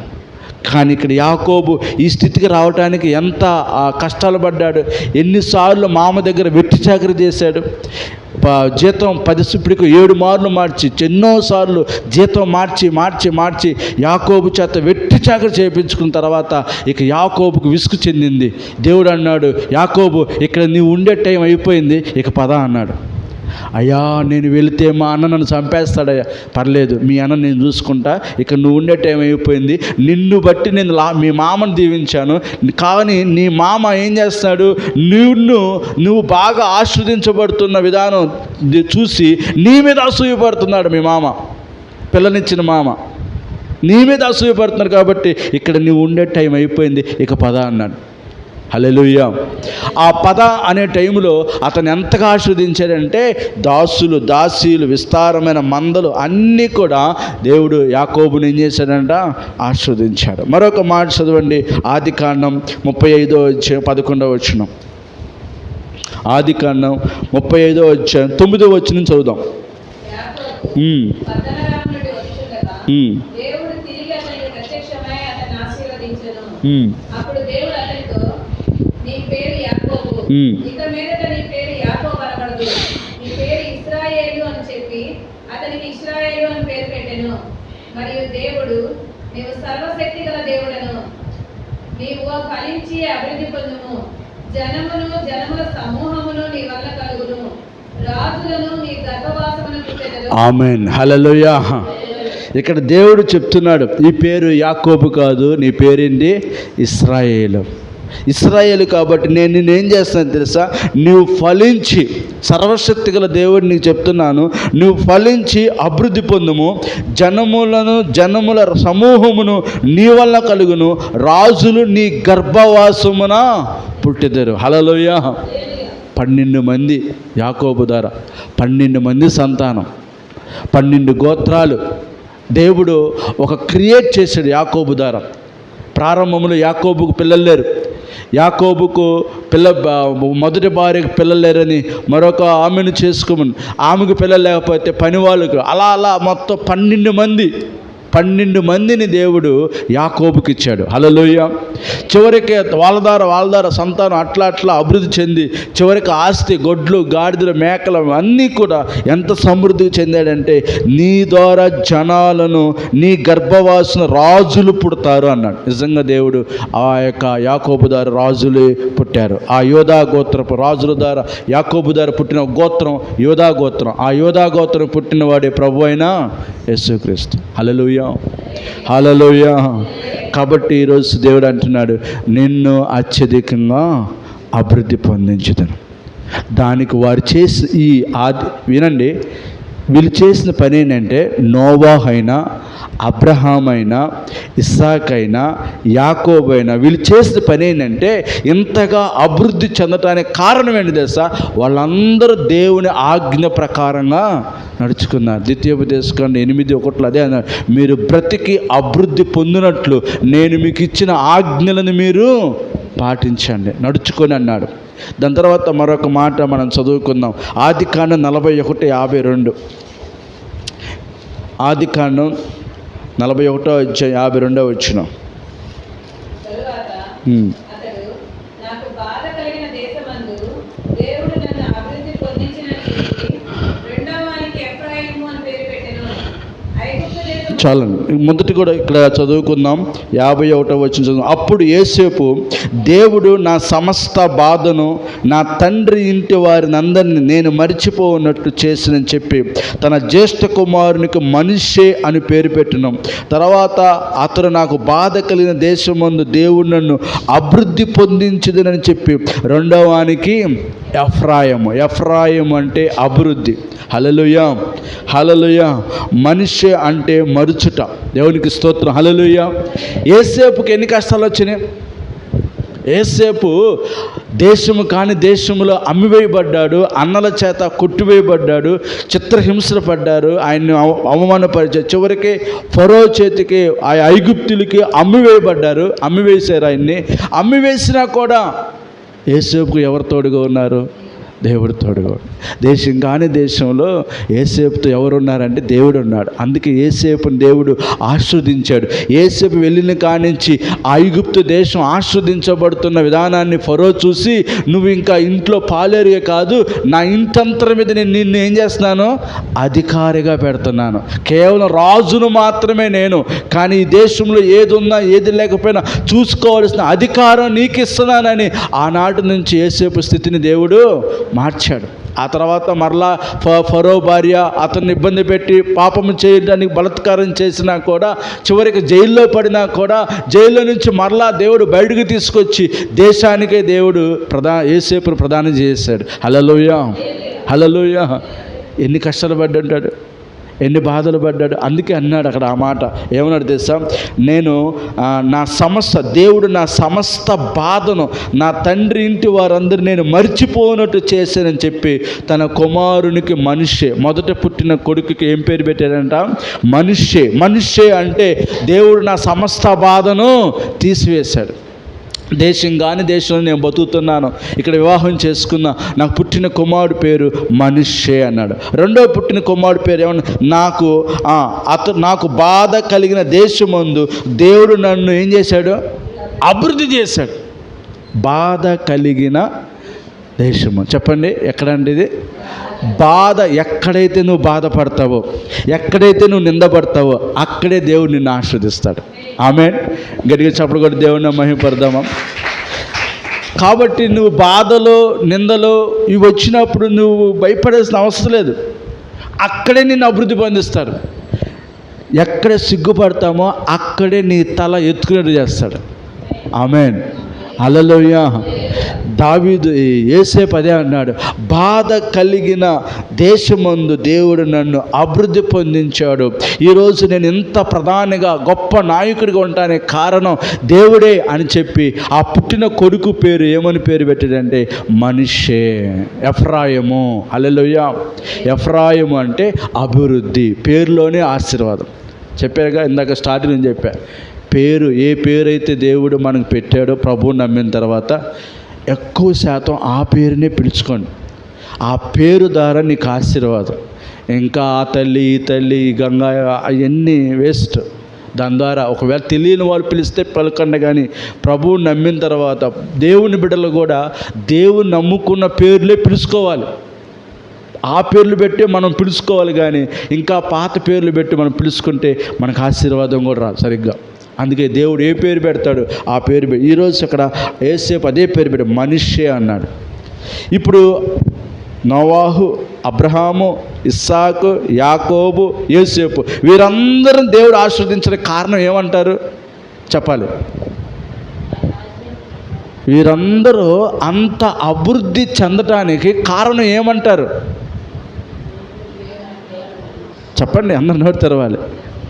కానీ ఇక్కడ యాకోబు ఈ స్థితికి రావడానికి ఎంత కష్టాలు పడ్డాడు, ఎన్నిసార్లు మామ దగ్గర వెట్టి చాకరీ చేశాడు. జీతం 10 7 మార్లు మార్చి, ఎన్నోసార్లు జీతం మార్చి యాకోబు చేత వెట్టి చాకరీ చేయించుకున్న తర్వాత ఇక యాకోబుకు విసుగు చెందింది. దేవుడు అన్నాడు, యాకోబు ఇక్కడ నీవు ఉండే టైం అయిపోయింది, ఇక పద అన్నాడు. అయ్యా నేను వెళితే మా అన్న నన్ను చంపేస్తాడయ్యా. పర్లేదు, మీ అన్న నేను చూసుకుంటా, ఇక నువ్వు ఉండే టైం అయిపోయింది. నిన్ను బట్టి నేను మీ మామను దీవించాను, కానీ నీ మామ ఏం చేస్తాడు? నువ్వు బాగా ఆస్వాదించబడుతున్న విధానం చూసి నీ మీద అసూయపడుతున్నాడు. మీ మామ, పిల్లనిచ్చిన మామ నీ మీద అసూయపడుతున్నాడు. కాబట్టి ఇక్కడ నువ్వు ఉండే టైం అయిపోయింది, ఇక పద అన్నాడు. హల్లెలూయా. ఆ పద అనే టైంలో అతను ఎంతగా ఆస్వాదించాడంటే, దాసీలు, విస్తారమైన మందలు అన్నీ కూడా దేవుడు యాకోబుని ఏం చేశాడంట? ఆస్వాదించాడు. మరొక మాట చదవండి, ఆదికాండం 35:11. ఆదికాండం 35:9 చదువుదాం. అప్పుడు దేవుడు అతనితో, నీ పేరు యాకోబు, ఇక మీదట నీ పేరు యాకోబు అనబడదు, నీ పేరు ఇశ్రాయేలు అని చెప్పి అతనికి ఇశ్రాయేలు అని పేరు పెట్టెను. మరియు దేవుడు, నీవు సర్వశక్తి గల దేవుడను, నీవు ఫలించి అభివృద్ధి పొందుము, జనముల సమూహమును నీ వల్ల కలుగును, రాజులను నీ గర్భవాసమునకు పెట్టెదరు. ఆమేన్. హల్లెలూయా. ఇక్కడ దేవుడు చెప్తున్నాడు, ఈ పేరు యాకోబు కాదు, నీ పేరేంటి? ఇశ్రాయేలు. కాబట్టి నేను నిన్నేం చేస్తాను తెలుసా? నువ్వు ఫలించి, సర్వశక్తి గల దేవుడు నీకు చెప్తున్నాను, నువ్వు ఫలించి అభివృద్ధి పొందుము, జనముల సమూహమును నీ వల్ల కలుగును, రాజులు నీ గర్భవాసమున పుట్టెదరు. హల్లెలూయా. 12 మంది యాకోబు ద్వారా, 12 మంది సంతానం, 12 గోత్రాలు దేవుడు ఒక క్రియేట్ చేశాడు యాకోబు ద్వారా. ప్రారంభంలో యాకోబుకు పిల్లలు లేరు, యాకోబుకు మొదటి భార్యకు పిల్లలు లేరని మరొక ఆమెను చేసుకోమని, ఆమెకు పిల్లలు లేకపోతే పని వాళ్ళకు, అలా మొత్తం 12 మంది 12 మందిని దేవుడు యాకోబుకి ఇచ్చాడు. హల్లెలూయా. చివరికి వాళ్ళ ద్వారా సంతానం అట్లా అభివృద్ధి చెంది చివరికి ఆస్తి, గొడ్లు, గాడిదలు, మేకలు అన్నీ కూడా ఎంత సమృద్ధి చెందాడంటే నీ ద్వారా జనాలను, నీ గర్భవాసున రాజులు పుడతారు అన్నాడు. నిజంగా దేవుడు ఆ యొక్క యాకోబు ద్వారా రాజులే పుట్టారు. ఆ యోధా గోత్రపు రాజుల ద్వారా యాకోబు ద్వారా పుట్టిన గోత్రం యోధా గోత్రం. ఆ యోధా గోత్రం పుట్టిన వాడే ప్రభు అయిన యేసుక్రీస్తు. హల్లెలూయా, హల్లెలూయా. కాబట్టి ఈరోజు దేవుడు అంటున్నాడు, నిన్ను అత్యధికంగా అభివృద్ధి పొందించుతాను. దానికి వారు చేసి వినండి, వీళ్ళు చేసిన పని ఏంటంటే నోవాహు అయినా, అబ్రహాం అయినా, ఇస్సాక్ అయినా, యాకోబు అయినా వీళ్ళు చేసిన పని ఏంటంటే ఇంతగా అభివృద్ధి చెందటానికి కారణం ఏంటి తెలుసా? వాళ్ళందరూ దేవుని ఆజ్ఞ ప్రకారంగా నడుచుకున్నారు. ద్వితీయోపదేశకాండం 8:1 అదే అన్నారు, మీరు బ్రతికి అభివృద్ధి పొందినట్లు నేను మీకు ఇచ్చిన ఆజ్ఞలను మీరు పాటించండి, నడుచుకొని అన్నాడు. దాని తర్వాత మరొక మాట మనం చదువుకుందాం. ఆదికాండం 41:52. ఆదికాండం 41:52. తరువాత అతడు, నాకు బాధ కలిగిన దేశమందు దేవుడు నన్ను అభివృద్ధి పొందించిన రెండవ వానికి ఎఫ్రాయిము అని పేరు పెట్టెను. ఐగుప్తు దేశం చాలండి, మొదటి కూడా ఇక్కడ చదువుకుందాం. 51వ వచనం చదువు. అప్పుడు యోసేపు, దేవుడు నా సమస్త బాధను నా తండ్రి ఇంటి వారిని అందరినీ నేను మరిచిపోనట్టు చేసినని చెప్పి తన జ్యేష్ఠ కుమారునికి మనిషే అని పేరు పెట్టిన తర్వాత అతడు నాకు బాధ కలిగిన దేశమందు దేవుడు నన్ను అభివృద్ధి పొందించదని చెప్పి రెండవ వానికి ఎఫ్రాయిము అంటే అభివృద్ధి. హల్లెలూయా, హల్లెలూయా. మనిషి అంటే మరుచుట. దేవునికి స్తోత్రం. హల్లెలూయా. యోసేపుకి ఎన్ని కష్టాలు వచ్చినాయి? యోసేపు దేశము కాని దేశంలో అమ్మివేయబడ్డాడు, అన్నల చేత కొట్టివేయబడ్డాడు, చిత్రహింసలు పడ్డారు, ఆయన్ని అవమానపరిచారు. చివరికి ఫరో చేతికి ఆ ఐగుప్తులకి అమ్మివేశారు ఆయన్ని. అమ్మివేసినా కూడా యోసేపుకు ఎవరు తోడుగా ఉన్నారు? దేవుడు తోడుగా. దేశం కాని దేశంలో యోసేపుతో ఎవరున్నారంటే దేవుడు ఉన్నాడు. అందుకే యోసేపుని దేవుడు ఆశీర్వదించాడు. యోసేపు వెళ్ళిన కానించి ఐగుప్తు దేశం ఆశీర్వదించబడుతున్న విధానాన్ని ఫరో చూసి, నువ్వు ఇంకా ఇంట్లో పాలేరుగా కాదు, నా ఇంటంతరం మీద నేను నిన్ను ఏం చేస్తున్నాను? అధికారిగా పెడుతున్నాను. కేవలం రాజును మాత్రమే నేను, కానీ ఈ దేశంలో ఏది ఉన్నా ఏది లేకపోయినా చూసుకోవాల్సిన అధికారం నీకు ఇస్తున్నానని ఆనాటి నుంచి యోసేపు స్థితిని దేవుడు మార్చాడు. ఆ తర్వాత మరలా ఫరో భార్య అతన్ని ఇబ్బంది పెట్టి పాపము చేయడానికి బలాత్కారం చేసినా కూడా, చివరికి జైల్లో పడినా కూడా, జైల్లో నుంచి మరలా దేవుడు బయటకు తీసుకొచ్చి దేశానికే దేవుడు యోసేపును ప్రదానం చేశాడు. హల్లెలూయా, హల్లెలూయా. ఎన్ని కష్టాలు పడ్డాడు, ఎన్ని బాధలు పడ్డాడు. అందుకే అన్నాడు అక్కడ ఆ మాట, ఏమన్నాడు తెలుసా? దేవుడు నా సమస్త బాధను నా తండ్రి ఇంటి వారందరూ నేను మర్చిపోనట్టు చేశానని చెప్పి తన కుమారునికి మనిషే, మొదట పుట్టిన కొడుకుకి ఏం పేరు పెట్టాడంట? మనిషే అంటే దేవుడు నా సమస్త బాధను తీసివేశాడు. దేశం కాని దేశంలో నేను బతుకుతున్నాను, ఇక్కడ వివాహం చేసుకున్నా, నాకు పుట్టిన కుమారుడు పేరు మనిషే అన్నాడు. రెండో పుట్టిన కుమారుడు పేరు ఏమన్నా? నాకు బాధ కలిగిన దేశమందు దేవుడు నన్ను ఏం చేశాడు? అభివృద్ధి చేశాడు. బాధ కలిగిన దేశము. చెప్పండి, ఎక్కడండి ఇది? బాధ. ఎక్కడైతే నువ్వు బాధపడతావో, ఎక్కడైతే నువ్వు నిందపడతావో, అక్కడే దేవుడు నిన్ను ఆశీర్వదిస్తాడు. ఆమేన్. గట్టిగా చప్పుడు కూడా దేవుడిని మహిమపడదామా? కాబట్టి నువ్వు బాధలో, నిందలో ఇవి వచ్చినప్పుడు నువ్వు భయపడాల్సిన అవసరం లేదు. అక్కడే నిన్ను అభివృద్ధి పొందిస్తాడు. ఎక్కడ సిగ్గుపడతామో అక్కడే నీ తల ఎత్తుకునేట్టు చేస్తాడు. ఆమేన్, హల్లెలూయా. దావీదు యోసేపు అదే అన్నాడు, బాధ కలిగిన దేశమందు దేవుడు నన్ను అభివృద్ధి పొందించాడు. ఈరోజు నేను ఇంత ప్రధానిగా గొప్ప నాయకుడిగా ఉండడానికి కారణం దేవుడే అని చెప్పి ఆ పుట్టిన కొడుకు పేరు ఏమని పేరు పెట్టాడంటే మనిషే, ఎఫ్రాయిము. హల్లెలూయా. ఎఫ్రాయిము అంటే అభివృద్ధి. పేరులోనే ఆశీర్వాదం. చెప్పారుగా ఇందాక స్టార్టింగ్ చెప్పా, పేరు ఏ పేరైతే దేవుడు మనకు పెట్టాడో, ప్రభువు నమ్మిన తర్వాత ఎక్కువ శాతం ఆ పేరునే పిలుచుకోండి. ఆ పేరు ద్వారా నీకు ఆశీర్వాదం. ఇంకా ఆ తల్లి, ఈ తల్లి, గంగా అవన్నీ వేస్ట్. దాని ద్వారా ఒకవేళ తెలియని వాళ్ళు పిలిస్తే పలకండి, కానీ ప్రభువు నమ్మిన తర్వాత దేవుని బిడ్డలు కూడా దేవుని నమ్ముకున్న పేర్లే పిలుచుకోవాలి. ఆ పేర్లు పెట్టి మనం పిలుచుకోవాలి, కానీ ఇంకా పాత పేర్లు పెట్టి మనం పిలుచుకుంటే మనకు ఆశీర్వాదం కూడా రాదు సరిగ్గా. అందుకే దేవుడు ఏ పేరు పెడతాడు ఆ పేరు పెట్టి, ఈరోజు అక్కడ యేసేపు అదే పేరు పెట్టి మనిషే అన్నాడు. ఇప్పుడు నోవాహు, అబ్రహాము, ఇస్సాకు, యాకోబు, యోసేపు వీరందరం దేవుడు ఆశీర్వదించడానికి కారణం ఏమంటారు చెప్పాలి? వీరందరూ అంత అభివృద్ధి చెందటానికి కారణం ఏమంటారు చెప్పండి, అందరు నోటి తెరవాలి.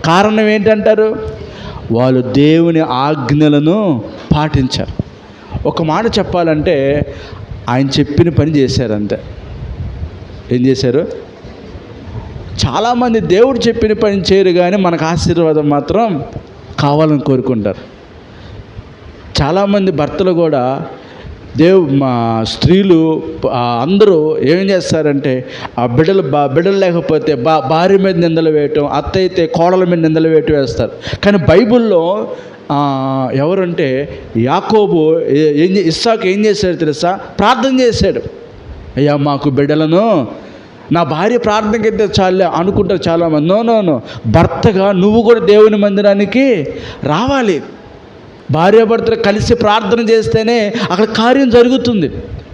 కారణం ఏంటంటారు? వాళ్ళు దేవుని ఆజ్ఞలను పాటించారు. ఒక మాట చెప్పాలంటే ఆయన చెప్పిన పని చేశారు అంతే. ఏం చేశారు? చాలామంది దేవుడు చెప్పిన పని చేయరు, కానీ మనకు ఆశీర్వాదం మాత్రం కావాలని కోరుకుంటారు. చాలామంది భర్తలు కూడా మా స్త్రీలు అందరూ ఏం చేస్తారంటే ఆ బిడ్డలు లేకపోతే భార్య మీద నిందలు వేయటం, అత్త అయితే కోడల మీద నిందలు వేస్తారు. కానీ బైబిల్లో ఎవరంటే యాకోబు ఇస్సాకు ఏం చేశాడు తెలుసా? ప్రార్థన చేశాడు. అయ్యా మాకు బిడ్డలను, నా భార్య ప్రార్థనకైతే చాలే అనుకుంటారు చాలామంది. నో, భర్తగా నువ్వు కూడా దేవుని మందిరానికి రావాలి. భార్యాభర్తలు కలిసి ప్రార్థన చేస్తేనే అక్కడ కార్యం జరుగుతుంది.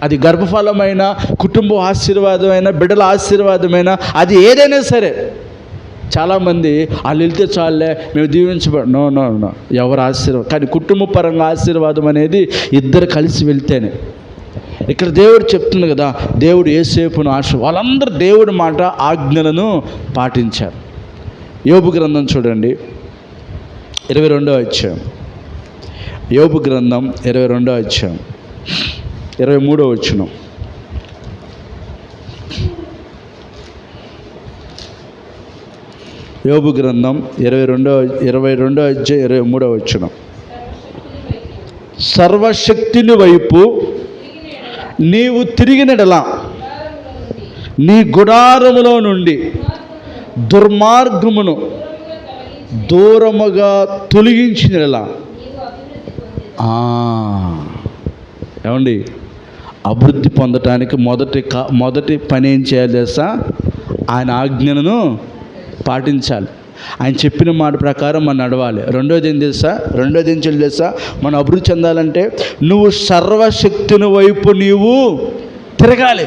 అది గర్భఫలమైన, కుటుంబ ఆశీర్వాదమైన, బిడ్డల ఆశీర్వాదమైన, అది ఏదైనా సరే. చాలామంది వాళ్ళు వెళ్తే చాలే మేము దీవించబడ నో, ఎవరు ఆశీర్వాదం, కానీ కుటుంబ పరంగా ఆశీర్వాదం అనేది ఇద్దరు కలిసి వెళ్తేనే. ఇక్కడ దేవుడు చెప్తుంది కదా, దేవుడు యేసేపును వాళ్ళందరూ దేవుడి మాట ఆజ్ఞలను పాటించారు. యోబు గ్రంథం చూడండి 22వ అధ్యాయం. యోబు గ్రంథం 22వ అధ్యాయం 23వ వచనం. యోబు గ్రంథం 22వ అధ్యాయం 23వ వచనం. సర్వశక్తిని వైపు నీవు తిరిగినడలా నీ గుడారములో నుండి దుర్మార్గమును దూరముగా తొలగించినలా. ఏమండి, అభివృద్ధి పొందటానికి మొదటి పని ఏం చేయాలి తెలుసా? ఆయన ఆజ్ఞలను పాటించాలి. ఆయన చెప్పిన మాట ప్రకారం మనం నడవాలి. రెండోది ఏం తెలుసా? మనం అభివృద్ధి చెందాలంటే నువ్వు సర్వశక్తిని వైపు నీవు తిరగాలి.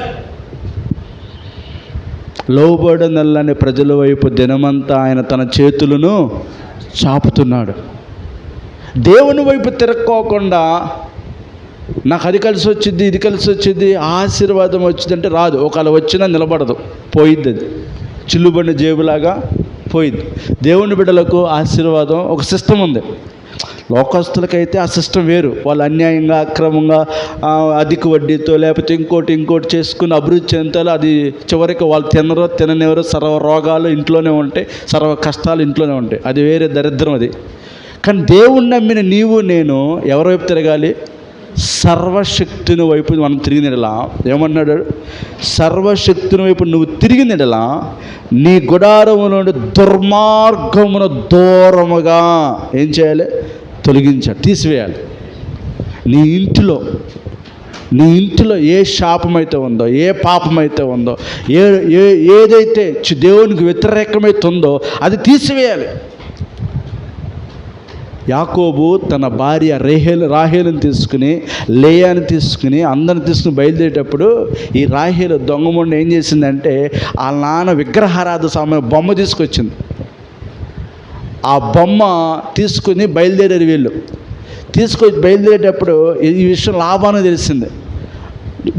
లోబడనల్లని ప్రజల వైపు దినమంతా ఆయన తన చేతులను చాపుతున్నాడు. దేవుని వైపు తిరక్కోకుండా నాకు అది కలిసి వచ్చింది, ఇది కలిసి వచ్చింది, ఆశీర్వాదం వచ్చిందంటే రాదు. ఒకవేళ వచ్చినా నిలబడదు, పోయిద్ది. అది చిల్లుబడిన జేబులాగా పోయిద్ది. దేవుని బిడ్డలకు ఆశీర్వాదం ఒక సిస్టమ్ ఉంది. లోకస్తులకైతే ఆ సిస్టమ్ వేరు. వాళ్ళు అన్యాయంగా, అక్రమంగా, అధిక వడ్డీతో లేకపోతే ఇంకోటి చేసుకుని అభివృద్ధి చెందుతారు. అది చివరికి వాళ్ళు తిననివ్వరు. సర్వ రోగాలు ఇంట్లోనే ఉంటాయి, సర్వ కష్టాలు ఇంట్లోనే ఉంటాయి. అది వేరే దరిద్రం అది. కానీ దేవుణ్ణి నమ్మిన నీవు నేను ఎవరి వైపు తిరగాలి? సర్వశక్తిని వైపు మనం తిరిగినలా. ఏమన్నాడు? సర్వశక్తిని వైపు నువ్వు తిరిగినలా నీ గుడారము నుండి దుర్మార్గమును దూరముగా ఏం చేయాలి? తీసివేయాలి. నీ ఇంటిలో ఏ శాపమైతే ఉందో, ఏ పాపమైతే ఉందో, ఏదైతే దేవునికి వ్యతిరేకమైతే ఉందో అది తీసివేయాలి. యాకోబు తన భార్య రాహేలుని తీసుకుని, లేయాని తీసుకుని, అందరిని తీసుకుని బయలుదేరేటప్పుడు ఈ రాహేలు దొంగముండ ఏం చేసిందంటే వాళ్ళ నాన్న విగ్రహారాధన సమయం బొమ్మ తీసుకొచ్చింది. ఆ బొమ్మ తీసుకుని బయలుదేరారు వీళ్ళు. బయలుదేరేటప్పుడు ఈ విషయం లాభాన్ని తెలిసింది.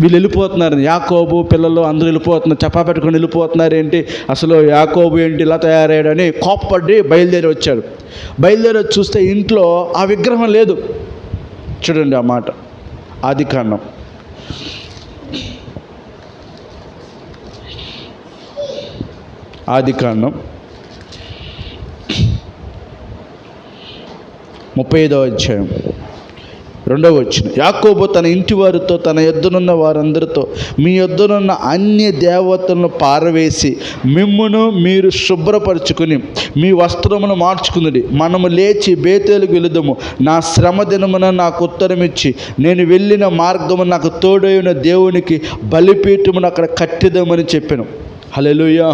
వీళ్ళు వెళ్ళిపోతున్నారు, యాకోబు పిల్లలు అందరూ వెళ్ళిపోతున్నారు, చెప్పా పెట్టుకొని వెళ్ళిపోతున్నారు. ఏంటి అసలు యాకోబు ఏంటి ఇలా తయారయ్యాడని కోప్పడి బయలుదేరి వచ్చాడు. బయలుదేరి చూస్తే ఇంట్లో ఆ విగ్రహం లేదు. చూడండి ఆ మాట, ఆదికాండం 35వ అధ్యాయం 2వ వచనం, యాకోబు తన ఇంటి వారితో తన యొద్దనున్న వారందరితో మీ యొద్దనున్న అన్య దేవతలను పారవేసి మిమ్మును మీరు శుభ్రపరచుకుని మీ వస్త్రమును మార్చుకునుడి. మనము లేచి బేతేలుకు వెళుదము. నా శ్రమ దినమున నాకు ఉత్తరమిచ్చి నేను వెళ్ళిన మార్గము నాకు తోడైన దేవునికి బలిపీఠమును అక్కడ కట్టిదమని చెప్పాను. హల్లెలూయా.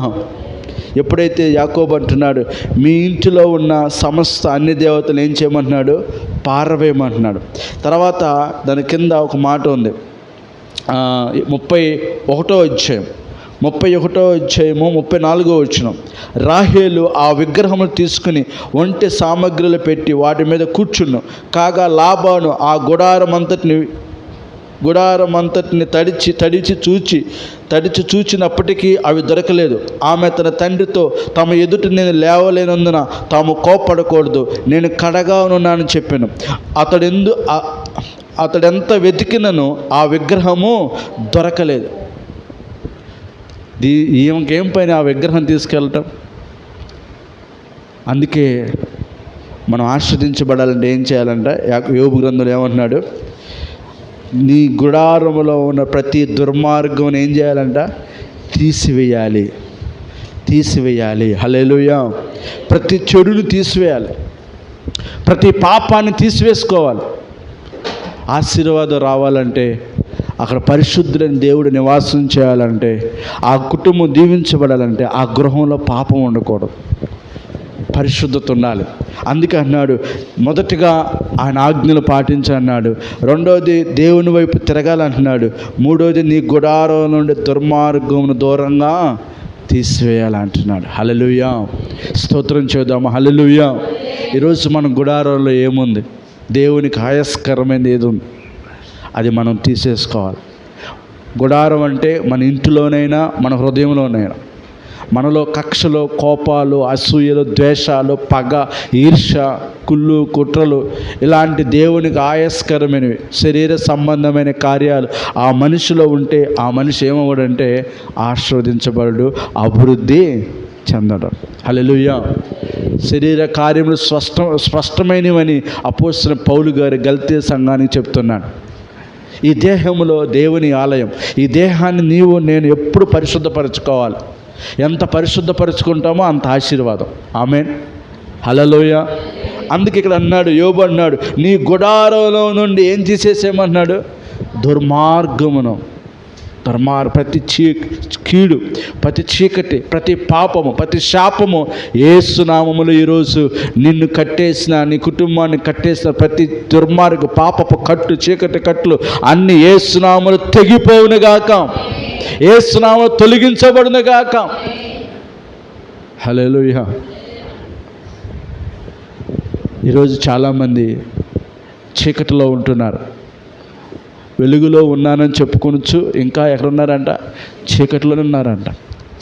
ఎప్పుడైతే యాకోబు అంటున్నాడు మీ ఇంటిలో ఉన్న సమస్త అన్ని దేవతలు ఏం చేయమంటున్నాడు? పారవేయమంటున్నాడు. తర్వాత దాని కింద ఒక మాట ఉంది, 31వ అధ్యాయం 34వ వచనం, రాహేలు ఆ విగ్రహమును తీసుకుని ఒంటె సామగ్రిలు పెట్టి వాటి మీద కూర్చును. కాగా లాబాను ఆ గుడారమంతటిని తడిచి చూచినప్పటికీ అవి దొరకలేదు. ఆమె తన తండ్రితో తమ ఎదుట నేను లేవలేనందున తాము కోప్పడకూడదు, నేను కడగా ఉన్నానని చెప్పాను. అతడెంత వెతికినను ఆ విగ్రహము దొరకలేదు. ఈమెకేం పైన ఆ విగ్రహం తీసుకెళ్ళటం? అందుకే మనం ఆశ్రదించబడాలంటే ఏం చేయాలంట? యోబు గ్రంథంలో ఏమంటున్నాడు? నీ గుడారములో ఉన్న ప్రతి దుర్మార్గం ఏం చేయాలంట? తీసివేయాలి. హల్లెలూయా. ప్రతి చెడును తీసివేయాలి, ప్రతి పాపాన్ని తీసివేసుకోవాలి. ఆశీర్వాదం రావాలంటే, అక్కడ పరిశుద్ధులైన దేవుడు నివాసం చేయాలంటే, ఆ కుటుంబం దీవించబడాలంటే ఆ గృహంలో పాపం ఉండకూడదు, పరిశుద్ధత ఉండాలి. అందుకే అన్నాడు, మొదటిగా ఆయన ఆజ్ఞలు పాటించన్నాడు. 2వది దేవుని వైపు తిరగాలంటున్నాడు. 3వది నీ గుడారం నుండి దుర్మార్గమును దూరంగా తీసివేయాలంటున్నాడు. హల్లెలూయా. స్తోత్రం చేద్దాము. హల్లెలూయా. ఈరోజు మన గుడారంలో ఏముంది? దేవునికి ఆయాస్కరమైనది ఏది ఉంది? అది మనం తీసేసుకోవాలి. గుడారం అంటే మన ఇంటిలోనైనా మన హృదయంలోనైనా మనలో కక్షలు, కోపాలు, అసూయలు, ద్వేషాలు, పగ, ఈర్ష్య, కుళ్ళు, కుట్రలు ఇలాంటి దేవునికి ఆయాస్కరమైనవి శరీర సంబంధమైన కార్యాలు ఆ మనిషిలో ఉంటే ఆ మనిషి ఏమవ్వడంటే ఆశీర్వదించబడు, అభివృద్ధి చెందడం. హల్లెలూయా. శరీర కార్యములు స్పష్టమైనవని అపోస్తలుడైన పౌలు గారు గలతీ సంఘానికి చెప్తున్నాడు. ఈ దేహములో దేవుని ఆలయం. ఈ దేహాన్ని నీవు నేను ఎప్పుడు పరిశుద్ధపరచుకోవాలి. ఎంత పరిశుద్ధపరుచుకుంటామో అంత ఆశీర్వాదం. ఆమేన్. హల్లెలూయా. అందుకే ఇక్కడ అన్నాడు, యోబు అన్నాడు, నీ గుడారంలో నుండి ఏం తీసేసేమన్నాడు? దుర్మార్గమును, ప్రతి కీడు, ప్రతి చీకటి, ప్రతి పాపము, ప్రతి శాపము యేసు నామములో ఈరోజు నిన్ను కట్టేసిన, నీ కుటుంబాన్ని కట్టేసిన ప్రతి దుర్మార్గ పాపపు కట్టు, చీకటి కట్లు అన్ని యేసు నామములో తెగిపోవునుగాక, యేసు నామములో తొలగించబడునుగాక. హల్లెలూయా. ఈరోజు చాలామంది చీకటిలో ఉంటున్నారు. వెలుగులో ఉన్నానని చెప్పుకొనొచ్చు, ఇంకా ఎక్కడున్నారంట? చీకటిలోనే ఉన్నారంట.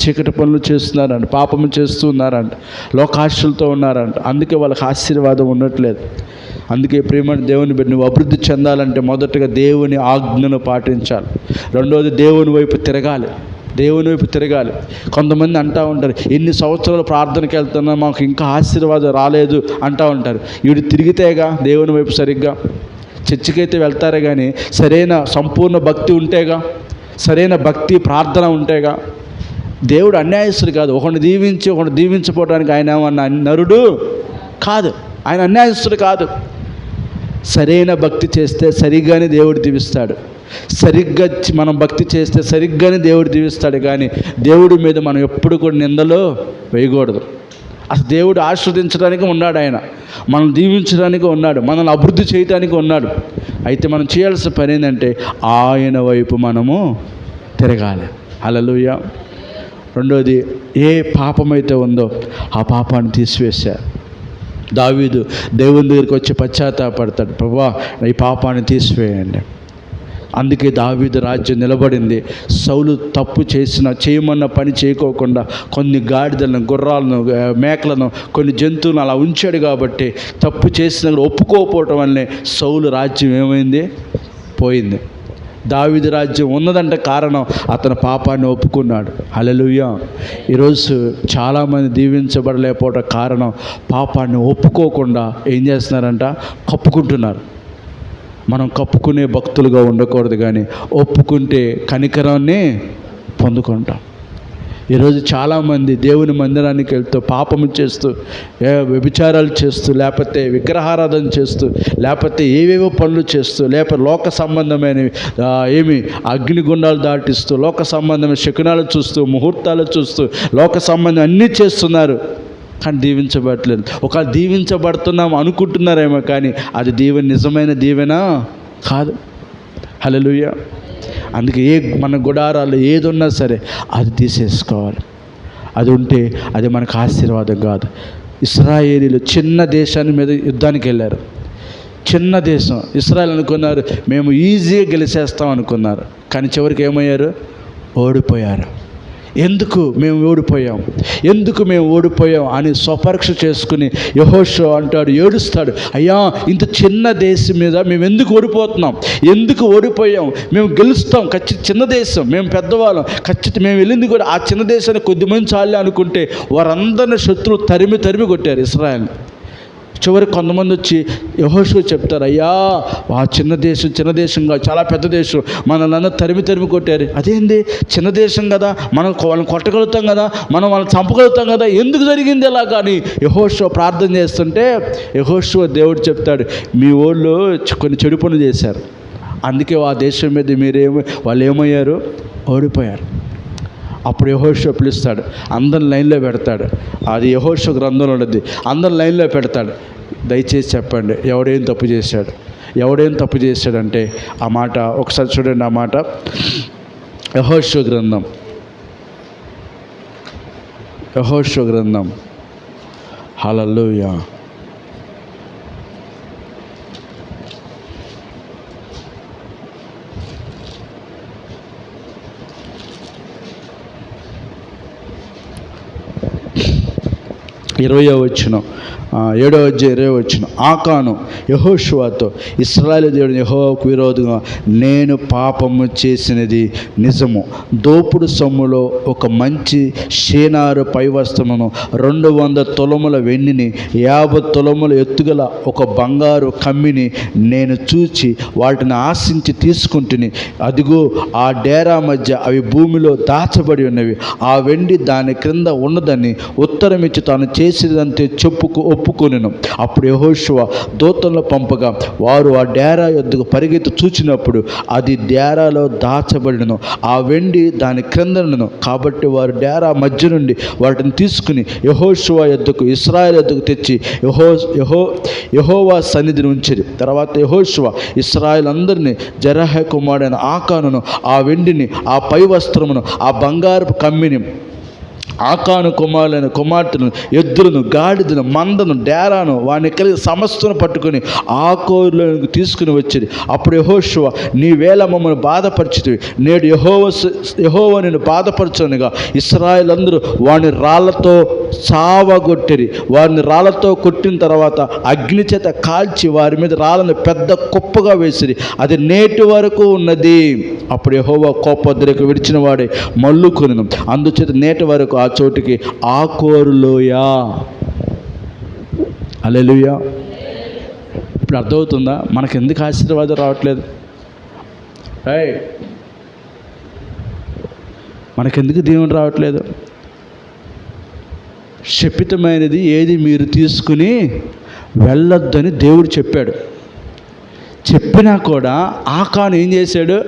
చీకటి పనులు చేస్తున్నారంట, పాపము చేస్తూ ఉన్నారంట, లోకాశలతో ఉన్నారంట. అందుకే వాళ్ళకి ఆశీర్వాదం ఉండట్లేదు. అందుకే ప్రియమైన దేవుని బిడ్డ, నువ్వు అభివృద్ధి చెందాలంటే మొదటగా దేవుని ఆజ్ఞను పాటించాలి. 2వది దేవుని వైపు తిరగాలి. కొంతమంది అంటూ ఉంటారు, ఎన్ని సంవత్సరాలు ప్రార్థనకి వెళ్తున్నా మాకు ఇంకా ఆశీర్వాదం రాలేదు అంటూ ఉంటారు. వీడు తిరిగితేగా దేవుని వైపు సరిగ్గా చర్చికైతే వెళ్తారే కానీ సరైన సంపూర్ణ భక్తి ఉంటేగా, సరైన భక్తి ప్రార్థన ఉంటేగా. దేవుడు అన్యాయస్తుడు కాదు. ఒకరిని దీవించపోవడానికి ఆయన ఏమన్నా నరుడు కాదు. ఆయన అన్యాయస్తుడు కాదు. సరైన భక్తి చేస్తే సరిగ్గానే దేవుడు దీవిస్తాడు. సరిగ్గా మనం భక్తి చేస్తే సరిగ్గానే దేవుడు దీవిస్తాడు. కానీ దేవుడి మీద మనం ఎప్పుడు కూడా నిందలో వేయకూడదు. అసలు దేవుడు ఆశీర్వదించడానికి ఉన్నాడు, ఆయన మనం దీవించడానికి ఉన్నాడు, మనల్ని అభివృద్ధి చేయడానికి ఉన్నాడు. అయితే మనం చేయాల్సిన పని ఏంటంటే ఆయన వైపు మనము తిరగాలి. హల్లెలూయా. 2వది, ఏ పాపమైతే ఉందో ఆ పాపాన్ని తీసివేశారు. దావీదు దేవుని దగ్గరికి వచ్చి పశ్చాత్తాపడతాడు, ప్రభువా ఈ పాపాన్ని తీసివేయండి. అందుకే దావీదు రాజ్యం నిలబడింది. సౌలు తప్పు చేయమన్న పని చేయకోకుండా కొన్ని గాడిదలను, గుర్రాలను, మేకలను, కొన్ని జంతువులను అలా ఉంచాడు. కాబట్టి తప్పు చేసిన ఒప్పుకోకపోవటం వల్లనే సౌలు రాజ్యం ఏమైంది? పోయింది. దావీదు రాజ్యం ఉన్నదంటే కారణం అతను పాపాన్ని ఒప్పుకున్నాడు. హల్లెలూయా. ఈరోజు చాలామంది దీవించబడలేకపోవడం కారణం పాపాన్ని ఒప్పుకోకుండా ఏం చేస్తున్నారంట? కప్పుకుంటున్నారు. మనం కప్పుకునే భక్తులుగా ఉండకూడదు, కానీ ఒప్పుకుంటే కనికరాన్ని పొందుకుంటాం. ఈరోజు చాలామంది దేవుని మందిరానికి వెళ్తూ పాపము చేస్తూ, వ్యభిచారాలు చేస్తూ, లేకపోతే విగ్రహారాధన చేస్తూ, లేకపోతే ఏవేవో పనులు చేస్తూ, లేకపోతే లోక సంబంధమైనవి అగ్నిగుండాలు దాటిస్తూ, లోక సంబంధమైన శకునాలు చూస్తూ, ముహూర్తాలు చూస్తూ, లోక సంబంధం అన్నీ చేస్తున్నారు, కానీ దీవించబడట్లేదు. ఒకవేళ దీవించబడుతున్నాం అనుకుంటున్నారేమో, కానీ అది నిజమైన దీవెన కాదు. హల్లెలూయా. అందుకే మన గుడారాలు ఏది ఉన్నా సరే అది తీసేసుకోవాలి. అది ఉంటే అది మనకు ఆశీర్వాదం కాదు. ఇశ్రాయేలీలు చిన్న దేశాన్ని మీద యుద్ధానికి వెళ్ళారు. చిన్న దేశం ఇశ్రాయేల్ అనుకున్నారు, మేము ఈజీగా గెలిచేస్తాం అనుకున్నారు, కానీ చివరికి ఏమయ్యారు? ఓడిపోయారు. ఎందుకు మేము ఓడిపోయాం అని స్వపరీక్ష చేసుకుని యెహోషువ అంటాడు, ఏడుస్తాడు, అయ్యా ఇంత చిన్న దేశం మీద మేము ఎందుకు ఓడిపోతున్నాం, ఎందుకు ఓడిపోయాం, మేము గెలుస్తాం, చిన్న దేశం, మేము పెద్దవాళ్ళం, మేము వెళ్ళింది కూడా ఆ చిన్న దేశాన్ని కొద్దిమంది చాలే అనుకుంటే వారందరిని శత్రువులు తరిమి కొట్టారు ఇశ్రాయేల్. చివరికి కొంతమంది వచ్చి యెహోషువ చెప్తారు, అయ్యా ఆ చిన్న దేశంగా చాలా పెద్ద దేశం, మనల్ని తరిమి కొట్టారు. అదేంది, చిన్న దేశం కదా, మనం వాళ్ళని కొట్టగలుగుతాం కదా, మనం వాళ్ళని చంపగలుగుతాం కదా, ఎందుకు జరిగింది ఇలా? కానీ యెహోషువ ప్రార్థన చేస్తుంటే యెహోషువ దేవుడు చెప్తాడు, మీ వాళ్ళు కొన్ని చెడు పనులు చేశారు, అందుకే ఆ దేశం మీద వాళ్ళు ఏమయ్యారు? ఓడిపోయారు. అప్పుడు యెహోషువ పిలుస్తాడు, అందరిని లైన్లో పెడతాడు. అది యెహోషువ గ్రంథంలో ఉన్నది. అందరిని లైన్లో పెడతాడు, దయచేసి చెప్పండి ఎవడేం తప్పు చేశాడంటే ఆ మాట ఒకసారి చూడండి. ఆ మాట యెహోషువ గ్రంథం. హల్లెలూయా. ఏడవ అధ్యాయం 20 వచనం. ఆకాను యెహోషువతో, ఇశ్రాయేలు దేవుడు యెహోవాకు విరోధంగా నేను పాపము చేసినది నిజము. దోపుడు సొమ్ములో ఒక మంచి షేనారు పైవస్త్రమును, 200 తులముల వెండిని, 50 తులముల ఎత్తుగల ఒక బంగారు కమ్మిని నేను చూచి వాటిని ఆశించి తీసుకుంటుని, అదిగో ఆ డేరా మధ్య అవి భూమిలో దాచబడి ఉన్నవి, ఆ వెండి దాని క్రింద ఉన్నదని ఉత్తరమిచ్చి తాను చేసేదంతే ఒప్పుకొనెను. అప్పుడు యెహోషువ దూతలను పంపగా వారు ఆ డేరా యొద్దకు పరిగెత్తి చూచినప్పుడు అది డేరాలో దాచబడినను, ఆ వెండి దాని క్రిందను. కాబట్టి వారు డేరా మధ్య నుండి వాటిని తీసుకుని యెహోషువ యొద్దకు, ఇశ్రాయేలు యొద్దకు తెచ్చి యెహోవా సన్నిధిని ఉంచిరి. తర్వాత యెహోషువ ఇశ్రాయేలు అందరినీ, జెరహ కుమారుడైన ఆకానును, ఆ వెండిని, ఆ పై వస్త్రమును, ఆ బంగారపు కమ్మిని, ఆకాను కుమార్తెను, ఎద్దులను, గాడిదను, మందను, డేరాను, వాడిని కలిగి సమస్తను పట్టుకుని ఆకోరులోకి తీసుకుని వచ్చింది. అప్పుడు యెహోషువ, నీవేళ మమ్మల్ని బాధపరిచితివి, నేడు యెహోవా నిన్ను బాధపరచునగా ఇశ్రాయేలు అందరూ వాడిని రాళ్లతో చావగొట్టిరి. వారిని రాళ్లతో కొట్టిన తర్వాత అగ్ని చేత కాల్చి వారి మీద రాళ్ళను పెద్ద కుప్పగా వేసిరి, అది నేటి వరకు ఉన్నది. అప్పుడు యెహోవా కోపద్రేకు విడిచిన వాడే మల్లుకొనెను, అందుచేత నేటి వరకు ఆ చోటికి ఆకోరులోయా. హల్లెలూయా. ఇప్పుడు అర్థమవుతుందా మనకు ఎందుకు ఆశీర్వాదం రావట్లేదు? మనకెందుకు దీవెన రావట్లేదు? శపితమైనది ఏది మీరు తీసుకుని వెళ్ళొద్దని దేవుడు చెప్పాడు. చెప్పినా కూడా ఆకాను ఏం చేశాడు?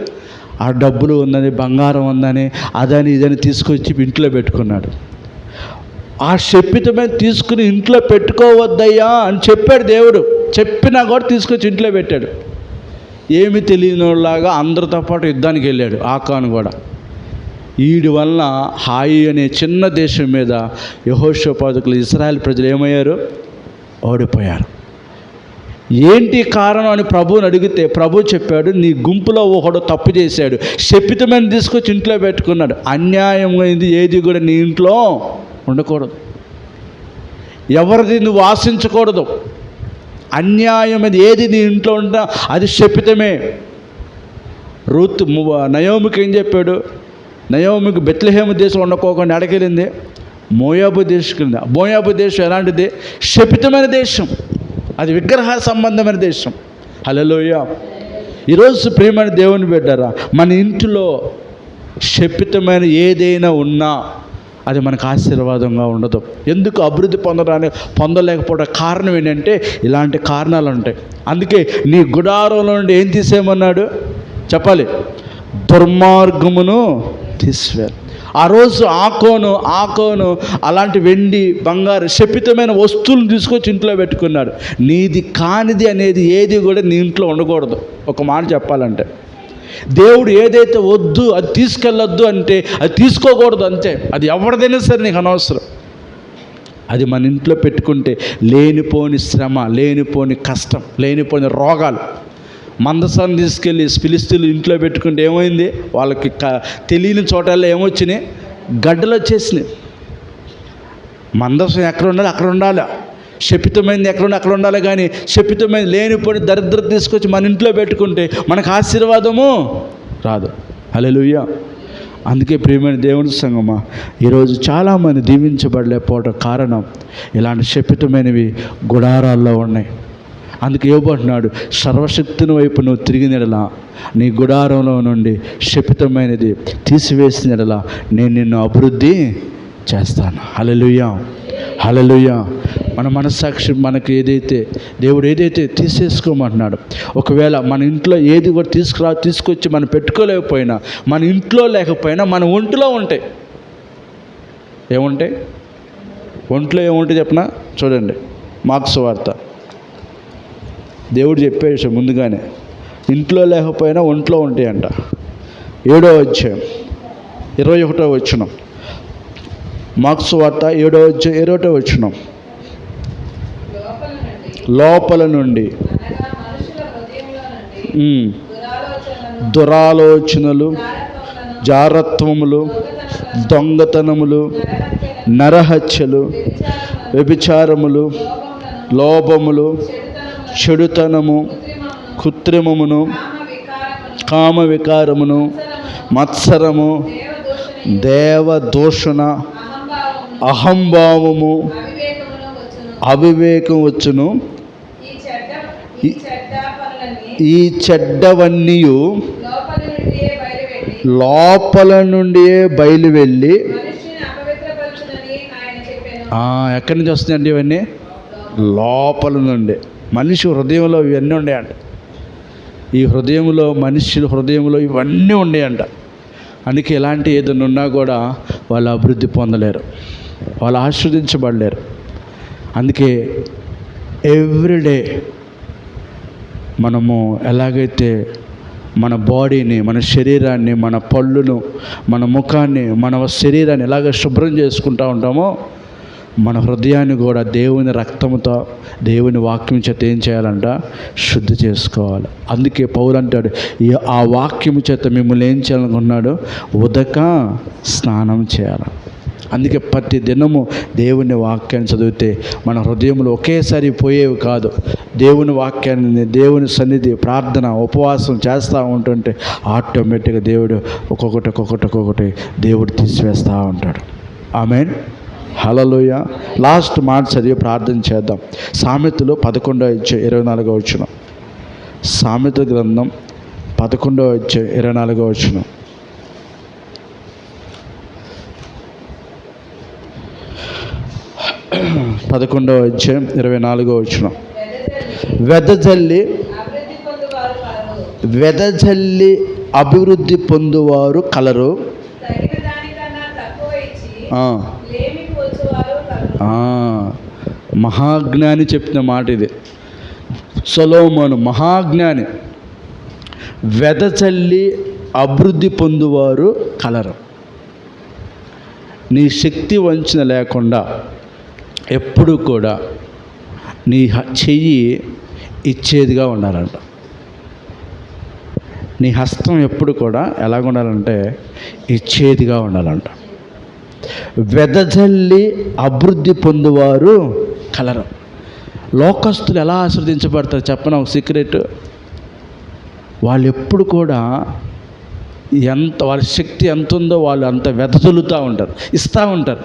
ఆ డబ్బులు ఉందని, బంగారం ఉందని, అదని ఇదని తీసుకొచ్చి ఇంట్లో పెట్టుకున్నాడు. ఆ శపితమైన తీసుకుని ఇంట్లో పెట్టుకోవద్దయ్యా అని చెప్పాడు దేవుడు. చెప్పినా కూడా తీసుకొచ్చి ఇంట్లో పెట్టాడు. ఏమి తెలియనిలాగా అందరితో పాటు యుద్ధానికి వెళ్ళాడు ఆకాను కూడా. వీడి వలన హాయి అనే చిన్న దేశం మీద యెహోషాపాతులు, ఇశ్రాయేల్ ప్రజలు ఏమయ్యారు? ఓడిపోయారు. ఏంటి కారణం అని ప్రభువుని అడిగితే ప్రభు చెప్పాడు, నీ గుంపులో ఒకడు తప్పు చేశాడు, శపితమైన తీసుకొచ్చి ఇంట్లో పెట్టుకున్నాడు. అన్యాయమైంది ఏది కూడా నీ ఇంట్లో ఉండకూడదు, ఎవరిది నువ్వు ఆశించకూడదు. అన్యాయమైనది ఏది నీ ఇంట్లో ఉంటా అది శపితమే. రూత్ నయోమికి ఏం చెప్పాడు? నయోమికి బెత్లెహేము దేశం ఉండకోకుండా అడగలింది మోయాబు దేశం. మోయాబు దేశం ఎలాంటిది? శపితమైన దేశం, అది విగ్రహ సంబంధమైన దేశం. హల్లెలూయా. ఈరోజు ప్రియమైన దేవుని బిడ్డారా, మన ఇంటిలో శపితమైన ఏదైనా ఉన్నా అది మనకు ఆశీర్వాదంగా ఉండదు. ఎందుకు అభివృద్ధి పొందలేకపోవడం కారణం ఏంటంటే ఇలాంటి కారణాలు ఉంటాయి. అందుకే నీ గుడారంలో నుండి ఏం తీసేయమన్నాడు చెప్పాలి? దుర్మార్గమును తీసివేయాలి. ఆ రోజు ఆకోను అలాంటి వెండి బంగారు శపితమైన వస్తువులను తీసుకొచ్చి ఇంట్లో పెట్టుకున్నాడు. నీది కానిది అనేది ఏది కూడా నీ ఇంట్లో ఉండకూడదు. ఒక మాట చెప్పాలంటే దేవుడు ఏదైతే వద్దు అది తీసుకెళ్ళొద్దు అంటే అది తీసుకోకూడదు, అంతే. అది ఎవరిదైనా సరే నీకు అనవసరం. అది మన ఇంట్లో పెట్టుకుంటే లేనిపోని శ్రమ, లేనిపోని కష్టం, లేనిపోని రోగాలు. మందసాన్ని తీసుకెళ్ళి ఫిలిస్తీన్లు ఇంట్లో పెట్టుకుంటే ఏమైంది? వాళ్ళకి తెలియని చోటల్లో ఏమొచ్చినాయి? గడ్డలు వచ్చేసినాయి. మందసం ఎక్కడ ఉండాలి అక్కడ ఉండాలి, శపితమైంది ఎక్కడ అక్కడ ఉండాలి. కానీ శపితమైంది లేనిపోని దరిద్రత తీసుకొచ్చి మన ఇంట్లో పెట్టుకుంటే మనకు ఆశీర్వాదము రాదు. హల్లెలూయా. అందుకే ప్రియమైన దేవుని సంగమా, ఈరోజు చాలామంది దీవించబడలేకపోవడం కారణం ఇలాంటి శపితమైనవి గుడారాల్లో ఉన్నాయి. అందుకే ఇవ్వబడినాడు, సర్వశక్తిని వైపు నువ్వు తిరిగినెడలా నీ గుడారంలో నుండి శపితమైనది తీసివేసినెడలా నేను నిన్ను అభివృద్ధి చేస్తాను. హల్లెలూయా, హల్లెలూయా. మన మనస్సాక్షి మనకు దేవుడు ఏదైతే తీసేసుకోమంటున్నాడు, ఒకవేళ మన ఇంట్లో ఏది కూడా తీసుకొచ్చి మనం పెట్టుకోలేకపోయినా, మన ఇంట్లో లేకపోయినా మన ఒంట్లో ఉంటాయి. ఏముంటాయి? ఒంట్లో ఏముంటాయి చెప్పనా? చూడండి, మార్కు సువార్త దేవుడు చెప్పే విషయం ముందుగానే. ఇంట్లో లేకపోయినా ఒంట్లో ఉంటాయంట. 7వ అధ్యాయం 21వ వచనం. మార్కు సువార్త 7వ అధ్యాయం 21వ వచనం. లోపల నుండి దురాలోచనలు, జారత్వములు, దొంగతనములు, నరహత్యలు, వ్యభిచారములు, లోభములు, చెడుతనము, కృత్రిమమును, కామ వికారమును, మత్సరము, దేవదూషణ, అహంభావము, అవివేకం వచ్చును. ఈ చెడ్డవన్నీ లోపల నుండియే బయలు వెళ్ళి ఎక్కడి నుంచి వస్తున్నాయండి? ఇవన్నీ లోపల నుండి. మనిషి హృదయంలో ఇవన్నీ ఉన్నాయంట. ఈ హృదయంలో, మనిషి హృదయంలో ఇవన్నీ ఉన్నాయంట. అందుకే ఎలాంటి ఏదైనా ఉన్నా కూడా వాళ్ళు అభివృద్ధి పొందలేరు, వాళ్ళు ఆస్వాదించబడలేరు. అందుకే ఎవ్రీడే మనము ఎలాగైతే మన బాడీని, మన శరీరాన్ని, మన పళ్ళును, మన ముఖాన్ని, మన శరీరాన్ని ఎలాగ శుభ్రం చేసుకుంటూ ఉంటామో మన హృదయాన్ని కూడా దేవుని రక్తంతో, దేవుని వాక్యం చేత ఏం చేయాలంట? శుద్ధి చేసుకోవాలి. అందుకే పౌలు అంటాడు, ఆ వాక్యము చేత మిమ్మల్ని ఏం చేయాలనుకున్నాడు? ఉదక స్నానం చేయాలి. అందుకే ప్రతి దినము దేవుని వాక్యాన్ని చదివితే మన హృదయంలో ఒకేసారి పోయేవి కాదు. దేవుని వాక్యాన్ని, దేవుని సన్నిధి, ప్రార్థన, ఉపవాసం చేస్తూ ఉంటుంటే ఆటోమేటిక్గా దేవుడు ఒక్కొక్కటి దేవుడు తీసివేస్తూ ఉంటాడు. ఆమేన్, హల్లెలూయా. లాస్ట్ మాట చదివి ప్రార్థన చేద్దాం. సామెతలు 11:24 వచనం. సామెతల గ్రంథం 11:24 వచనం. పదకొండవ అధ్యాయం 24వ వచనం. వెదజల్లి అభివృద్ధి పొందువారు కలరు. మహాజ్ఞాని చెప్పిన మాట ఇది. సొలొమోను మహాజ్ఞాని. వెదజల్లి అభివృద్ధి పొందువారు కలరు. నీ శక్తి వంచన లేకుండా ఎప్పుడు కూడా నీ చెయ్యి ఇచ్చేదిగా ఉండాలంట. నీ హస్తం ఎప్పుడు కూడా ఎలాగ ఉండాలంటే ఇచ్చేదిగా ఉండాలంట. వెదజల్లి అభివృద్ధి పొందువారు కలరు. లోకస్తులు ఎలా ఆశీర్వదించబడతారు చెప్పనా ఒక సీక్రెట్? వాళ్ళు ఎప్పుడు కూడా వాళ్ళ శక్తి ఎంత ఉందో వాళ్ళు అంత వెదజల్లుతూ ఉంటారు, ఇస్తూ ఉంటారు.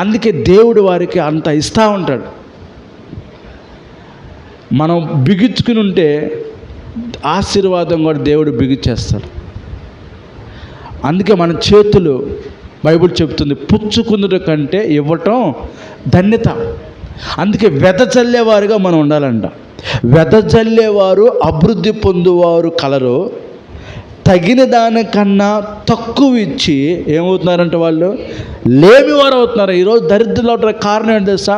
అందుకే దేవుడు వారికి అంత ఇస్తూ ఉంటాడు. మనం బిగించుకుని ఉంటే ఆశీర్వాదం కూడా దేవుడు బిగిచేస్తాడు. అందుకే మన చేతులు, బైబిల్ చెప్తుంది, పుచ్చుకుందుట కంటే ఇవ్వటం ధన్యత. అందుకే వెదజల్లేవారుగా మనం ఉండాలంట. వెదజల్లేవారు అభివృద్ధి పొందువారు కలరు, తగిన దానికన్నా తక్కువ ఇచ్చి ఏమవుతున్నారంటే వాళ్ళు లేమివారు అవుతున్నారు. ఈరోజు దరిద్రులు అవడానికి కారణం ఏంటి తెలుసా?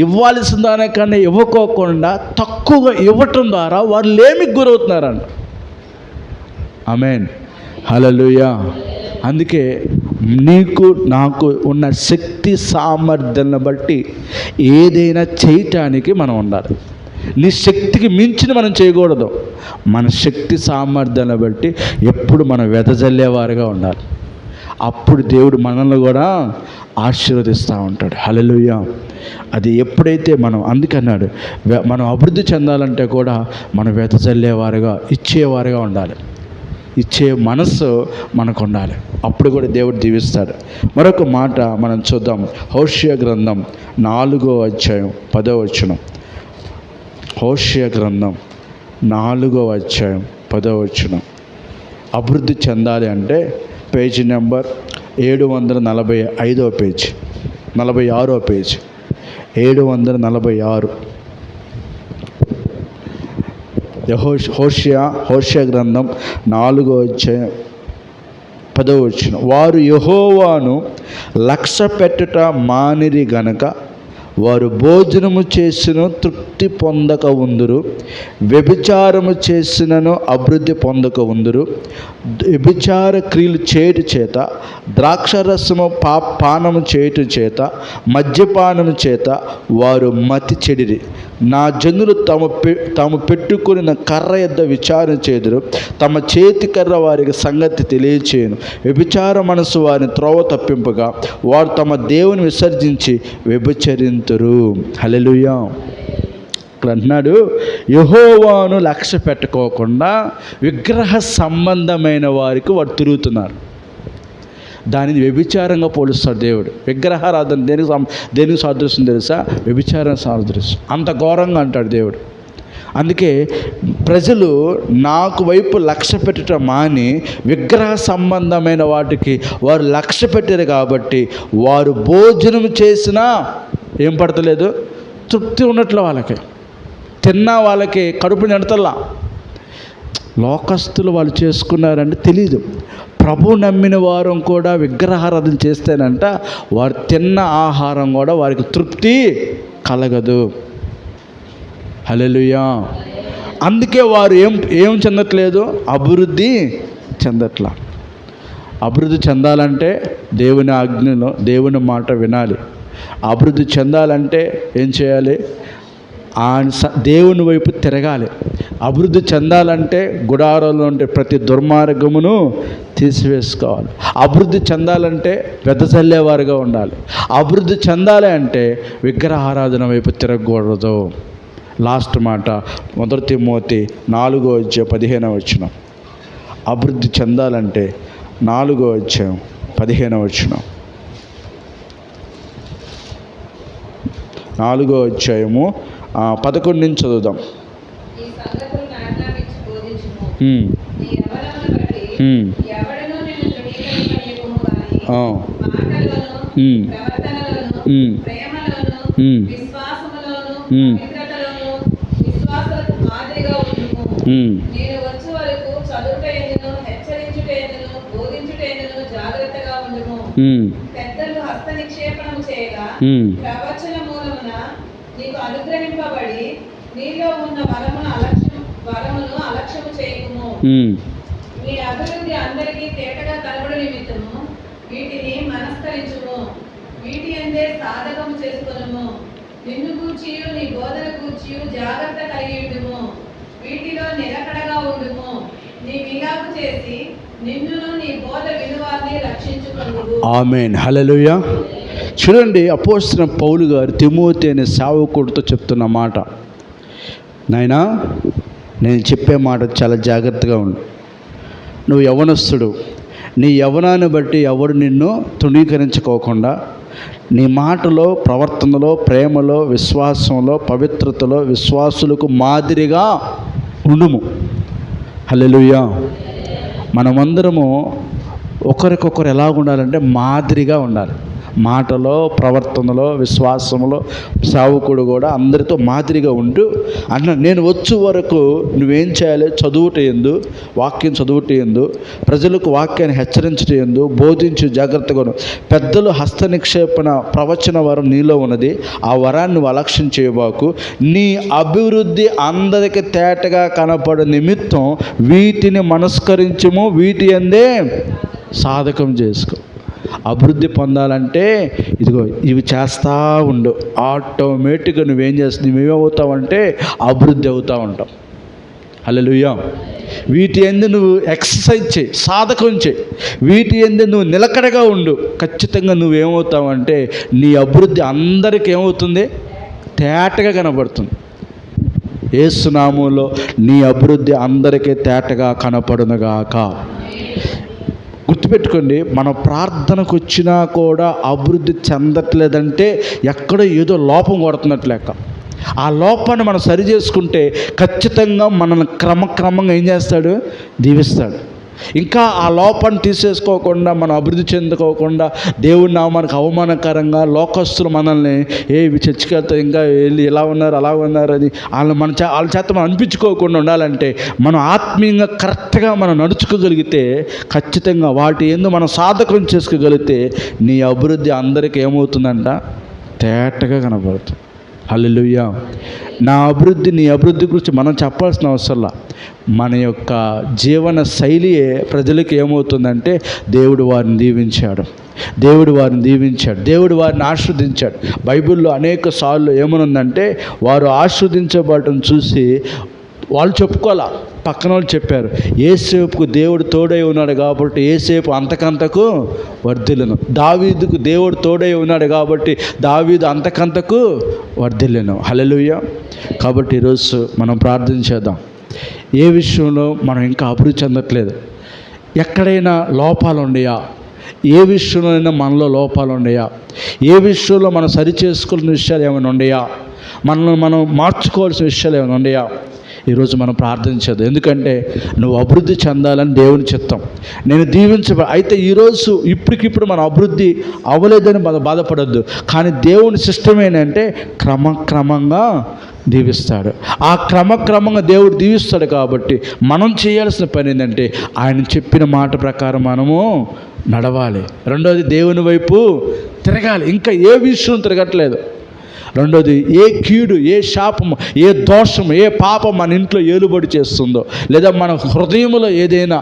ఇవ్వాల్సిన దానికన్నా ఇవ్వకోకుండా తక్కువగా ఇవ్వటం ద్వారా వారు లేమికి గురవుతున్నారంట. ఆమేన్, హల్లెలూయా. అందుకే నీకు నాకు ఉన్న శక్తి సామర్థ్యాన్ని బట్టి ఏదైనా చేయటానికి మనం ఉండాలి. నీ శక్తికి మించిన మనం చేయకూడదు. మన శక్తి సామర్థ్యాన్ని బట్టి ఎప్పుడు మనం వెదజల్లేవారుగా ఉండాలి. అప్పుడు దేవుడు మనల్ని కూడా ఆశీర్వదిస్తూ ఉంటాడు. హల్లెలూయా. అది ఎప్పుడైతే మనం, అందుకన్నాడు మనం అభివృద్ధి చెందాలంటే కూడా మనం వెదజల్లేవారుగా, ఇచ్చేవారుగా ఉండాలి. ఇచ్చే మనస్సు మనకు ఉండాలి. అప్పుడు కూడా దేవుడు దీవిస్తాడు. మరొక మాట మనం చూద్దాం. హోషేయ గ్రంథం 4వ అధ్యాయం 10వ వచనం. హోషేయ గ్రంథం 4వ అధ్యాయం 10వ వచనం. అభివృద్ధి చెందాలి అంటే పేజీ నెంబర్ 745వ పేజీ, 46వ పేజీ, 746. హోషేయ గ్రంథం 4వ అధ్యాయం 10వ వచనం. వారు యెహోవాను లక్ష్య పెట్టుట మానిరి గనక వారు భోజనము చేసినను తృప్తి పొందక ఉందురు, వ్యభిచారము చేసినను అభివృద్ధి పొందక ఉందురు. వ్యభిచార క్రియలు చేయట చేత, ద్రాక్షరసము పానము చేయట చేత, మద్యపానము చేత వారు మతి చెడిరి. నా జనులు తాము పెట్టుకుని కర్ర యొద్ద విచారణ చేదురు, తమ చేతి కర్ర వారికి సంగతి తెలియచేయను. వ్యభిచార మనసు వారిని త్రోవ తప్పింపగా వారు తమ దేవుని విసర్జించి వ్యభిచరింతురు. హల్లెలూయా. ఇక్కడ అంటున్నాడు, యెహోవాను లక్ష్య పెట్టుకోకుండా విగ్రహ సంబంధమైన వారికి వారు తిరుగుతున్నారు. దానిని వ్యభిచారంగా పోలుస్తాడు దేవుడు. విగ్రహారాధన దేనికి సాదృశ్యం తెలుసా? వ్యభిచారం సాదృశ్యం. అంత ఘోరంగా అంటాడు దేవుడు. అందుకే ప్రజలు నాకు వైపు లక్ష్య పెట్టడం మాని విగ్రహ సంబంధమైన వాటికి వారు లక్ష్య పెట్టారు కాబట్టి వారు భోజనం చేసినా ఏం పడతలేదు, తృప్తి ఉన్నట్లు. వాళ్ళకి తిన్నా వాళ్ళకి కడుపు నిండతల్లా. లోకస్తులు వాళ్ళు చేసుకున్నారంటే తెలీదు. ప్రభు నమ్మిన వారు కూడా విగ్రహారాధన చేస్తేనంట వారు తిన్న ఆహారం కూడా వారికి తృప్తి కలగదు. హల్లెలూయా. అందుకే వారు ఏం చెందట్లేదు, అభివృద్ధి చెందట్లా. అభివృద్ధి చెందాలంటే దేవుని ఆజ్ఞలో దేవుని మాట వినాలి. అభివృద్ధి చెందాలంటే ఏం చేయాలి? దేవుని వైపు తిరగాలి. అభివృద్ధి చెందాలంటే గుడారంలో ఉంటే ప్రతి దుర్మార్గమును తీసివేసుకోవాలి. అభివృద్ధి చెందాలంటే వెదజల్లేవారుగా ఉండాలి. అభివృద్ధి చెందాలి అంటే విగ్రహారాధన వైపు తిరగకూడదు. లాస్ట్ మాట 1 తిమోతి 4వ అధ్యాయం 15వ వచనం. అభివృద్ధి చెందాలంటే 4వ అధ్యాయం 15వ వచనం. 4వ అధ్యాయము 11 నుంచి చదువుదాం. పెద్దలు హస్త నిక్షేపణము చేయగా ప్రవచన మూలమున నీకు అనుగ్రహింపబడి నీలో ఉన్న వరమును అలక్ష్యము చేయకుము. మీ అభివృద్ధి అందరికీ తేటగా కనబడు నిమిత్తము వీటిని మనస్కరించుము. వీటి అందే సాధకము చేసుకొనుము. నిన్ను గూర్చియు నీ బోధన గూర్చియు జాగ్రత్త కలిగి ఉండుము. వీటిలో నిలకడగా ఉండుము. నీవిలాగు చేసి నిన్నును నీ బోధ వినువారిని రక్షించుకొనుము. ఆమేన్, హల్లెలూయా. చూడండి, అపోస్తలుడైన పౌలు గారు తిమోతి అనే సేవకుడితో చెప్తున్న మాట. నాయనా, నేను చెప్పే మాట చాలా జాగ్రత్తగా ఉండు. నువ్వు యవ్వనస్తుడు. నీ యవ్వనాన్ని బట్టి ఎవడు నిన్ను తృణీకరించుకోకుండా నీ మాటలో, ప్రవర్తనలో, ప్రేమలో, విశ్వాసంలో, పవిత్రతలో విశ్వాసులకు మాదిరిగా ఉండుము. హల్లెలూయా. మనమందరము ఒకరికొకరు ఎలా ఉండాలంటే మాదిరిగా ఉండాలి. మాటలో, ప్రవర్తనలో, విశ్వాసంలో సేవకుడు కూడా అందరితో మాదిరిగా ఉంటూ నేను వచ్చే వరకు నువ్వేం చేయాలి? చదువుటయందు, వాక్యం చదువుటయందు, ప్రజలకు వాక్యాన్ని హెచ్చరించటయందు, బోధించు జాగ్రత్తగా. పెద్దలు హస్త నిక్షేపణ ప్రవచన వరం నీలో ఉన్నది, ఆ వరాన్ని నువ్వు అలక్ష్యం చేయబాకు. నీ అభివృద్ధి అందరికి తేటగా కనపడు నిమిత్తం వీటిని మనస్కరించము, వీటి అందే సాధకం చేసుకో. అభివృద్ధి పొందాలంటే ఇదిగో ఇవి చేస్తూ ఉండు. ఆటోమేటిక్గా నువ్వేమవుతావంటే అభివృద్ధి అవుతూ ఉంటావు. హల్లెలూయా. వీటి యందు నువ్వు ఎక్సర్సైజ్ చేయి, సాధకం చేయి. వీటి యందు నువ్వు నిలకడగా ఉండు. ఖచ్చితంగా నువ్వేమవుతావంటే నీ అభివృద్ధి అందరికీ ఏమవుతుంది? తేటగా కనబడుతుంది. యేసు నామములో నీ అభివృద్ధి అందరికీ తేటగా కనపడునుగాక. గుర్తుపెట్టుకోండి, మన ప్రార్థనకు వచ్చినా కూడా అభివృద్ధి చెందట్లేదంటే ఎక్కడో ఏదో లోపం కొడుతున్నట్లు లెక్క. ఆ లోపాన్ని మనం సరి చేసుకుంటే ఖచ్చితంగా మనల్ని క్రమక్రమంగా ఏం చేస్తాడు? దీవిస్తాడు. ఇంకా ఆ లోపాన్ని తీసేసుకోకుండా, మనం అభివృద్ధి చెందుకోకుండా, దేవుడి నామానికి అవమానకరంగా లోకస్తులు మనల్ని ఇవి చర్చికెళ్తా ఇంకా వెళ్ళి ఇలా ఉన్నారు అలా ఉన్నారు అని వాళ్ళ చేత మనం అనిపించుకోకుండా ఉండాలంటే మనం ఆత్మీయంగా కరెక్ట్గా మనం నడుచుకోగలిగితే, ఖచ్చితంగా వాటి ఏందో మనం సాధకం చేసుకోగలిగితే నీ అభివృద్ధి అందరికీ ఏమవుతుందంట? తేటగా కనబడుతుంది. హల్లెలూయా. నా అభివృద్ధి, నీ అభివృద్ధి గురించి మనం చెప్పాల్సిన అవసరంలా. మన యొక్క జీవన శైలియే ప్రజలకు ఏమవుతుందంటే దేవుడు వారిని దీవించాడు, దేవుడు వారిని దీవించాడు, దేవుడు వారిని ఆశీర్వదించాడు. బైబిల్లో అనేక సార్లు ఏమనుందంటే వారు ఆశీర్వదించబడటం చూసి వాళ్ళు చెప్పుకోవాలా, పక్కన వాళ్ళు చెప్పారు. యేసేపుకు దేవుడు తోడై ఉన్నాడు కాబట్టి యేసేపు అంతకంతకు వర్ధిల్లును. దావీదుకు దేవుడు తోడై ఉన్నాడు కాబట్టి దావీదు అంతకంతకు వర్ధిల్లును. హల్లెలూయా. కాబట్టి ఈరోజు మనం ప్రార్థన చేద్దాం. ఏ విషయంలో మనం ఇంకా అభివృద్ధి చెందట్లేదు? ఎక్కడైనా లోపాలు ఉన్నాయా? ఏ విషయంలోనైనా మనలో లోపాలు ఉన్నాయా? ఏ విషయంలో మనం సరి చేసుకోవాల్సిన విషయాలు ఏమైనా ఉన్నాయా? మనల్ని మనం మార్చుకోవాల్సిన విషయాలు ఏమైనా ఉన్నాయా? ఈరోజు మనం ప్రార్థించదు. ఎందుకంటే నువ్వు అభివృద్ధి చెందాలని దేవుని చిత్తం. నేను అయితే ఈరోజు ఇప్పటికిప్పుడు మన అభివృద్ధి అవ్వలేదని బాధపడద్దు. కానీ దేవుని సిస్టమ్ ఏంటంటే క్రమక్రమంగా దీవిస్తాడు. ఆ క్రమక్రమంగా దేవుడు దీవిస్తాడు. కాబట్టి మనం చేయాల్సిన పని ఏంటంటే ఆయన చెప్పిన మాట ప్రకారం మనము నడవాలి. రెండోది దేవుని వైపు తిరగాలి. ఇంకా ఏ విషయం తిరగట్లేదు. రెండోది ఏ కీడు, ఏ శాపము, ఏ దోషము, ఏ పాపం మన ఇంట్లో ఏలుబడి చేస్తుందో, లేదా మన హృదయంలో ఏదైనా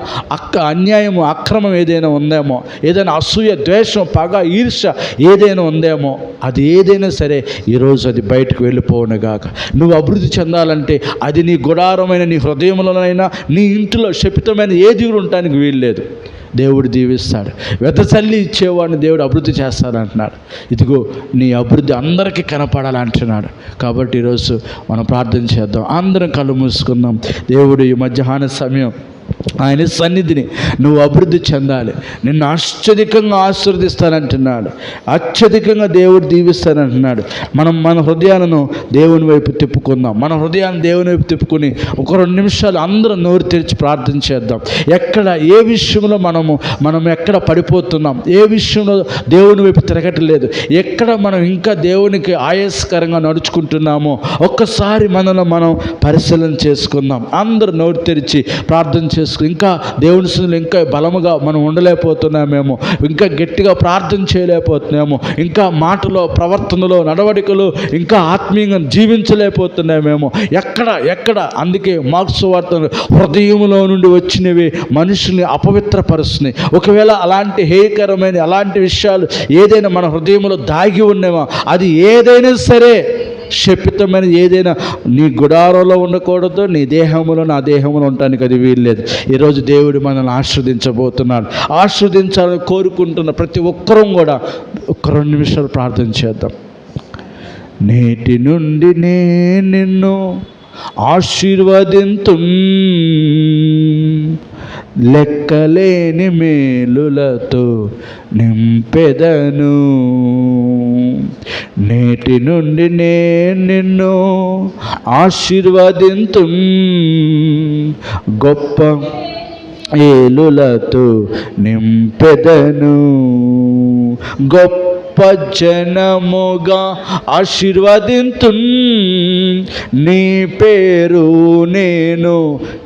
అన్యాయము, అక్రమం ఏదైనా ఉందేమో, ఏదైనా అసూయ, ద్వేషం, పగ, ఈర్ష్య ఏదైనా ఉందేమో, అది ఏదైనా సరే ఈరోజు అది బయటకు వెళ్ళిపోవునుగాక. నువ్వు అభివృద్ధి చెందాలంటే అది నీ గుడారమైన నీ హృదయంలోనైనా నీ ఇంటిలో శపితమైన ఏది కూడా ఉండటానికి వీల్లేదు. దేవుడు దీవిస్తాడు. వెదజల్లి ఇచ్చేవాడిని దేవుడు అభివృద్ధి చేస్తాడంటున్నాడు. ఇదిగో నీ అభివృద్ధి అందరికీ కనపడాలంటున్నాడు. కాబట్టి ఈరోజు మనం ప్రార్థన చేద్దాం. అందరం కళ్ళు మూసుకుందాం. దేవుడు ఈ మధ్యాహ్న సమయం ఆయన సన్నిధిని నువ్వు అభివృద్ధి చెందాలి. నిన్ను అత్యధికంగా ఆశీర్వదిస్తానంటున్నాడు. అత్యధికంగా దేవుడు దీవిస్తానంటున్నాడు. మనం మన హృదయాలను దేవుని వైపు తిప్పుకుందాం. మన హృదయాన్ని దేవుని వైపు తిప్పుకుని ఒక 2 నిమిషాలు అందరం నోరు తెరిచి ప్రార్థన చేద్దాం. ఎక్కడ ఏ విషయంలో మనం ఎక్కడ పడిపోతున్నాం, ఏ విషయంలో దేవుని వైపు తిరగట్లేదు, ఎక్కడ మనం ఇంకా దేవునికి ఆయాసకరంగా నడుచుకుంటున్నామో ఒక్కసారి మనలో మనం పరిశీలన చేసుకుందాం. అందరూ నోరు తెరిచి ప్రార్థన చేసుకుని ఇంకా దేవుని సన్నిధిలో ఇంకా బలముగా మనం ఉండలేకపోతున్నామేమో, ఇంకా గట్టిగా ప్రార్థన చేయలేకపోతున్నామో, ఇంకా మాటలో, ప్రవర్తనలో, నడవడికలో ఇంకా ఆత్మీయంగా జీవించలేకపోతున్నామేమో. ఎక్కడ అందుకే మార్కు సువార్తలో హృదయంలో నుండి వచ్చినవి మనుషుల్ని అపవిత్రపరుస్తున్నాయి. ఒకవేళ అలాంటి హేయకరమైన అలాంటి విషయాలు ఏదైనా మన హృదయంలో దాగి ఉన్నామో, అది ఏదైనా సరే శపితమైన ఏదైనా నీ గుడారంలో ఉండకూడదు, నీ దేహంలో నా దేహంలో ఉండటానికి అది వీల్లేదు. ఈరోజు దేవుడు మనల్ని ఆశీర్వదించబోతున్నాడు. ఆశీర్వదించాలని కోరుకుంటున్న ప్రతి ఒక్కరూ కూడా ఒక 2 నిమిషాలు ప్రార్థన చేద్దాం. నేటి నుండి నిన్ను ఆశీర్వదింతుం, లెక్కలేని మేలులతో నింపెదను. నేటి నుండి నేను నిన్ను ఆశీర్వదింతు, గొప్ప ఏలులతో నింపెదను. గొప్ప జనముగా ఆశీర్వదింతు, నీ పేరు నేను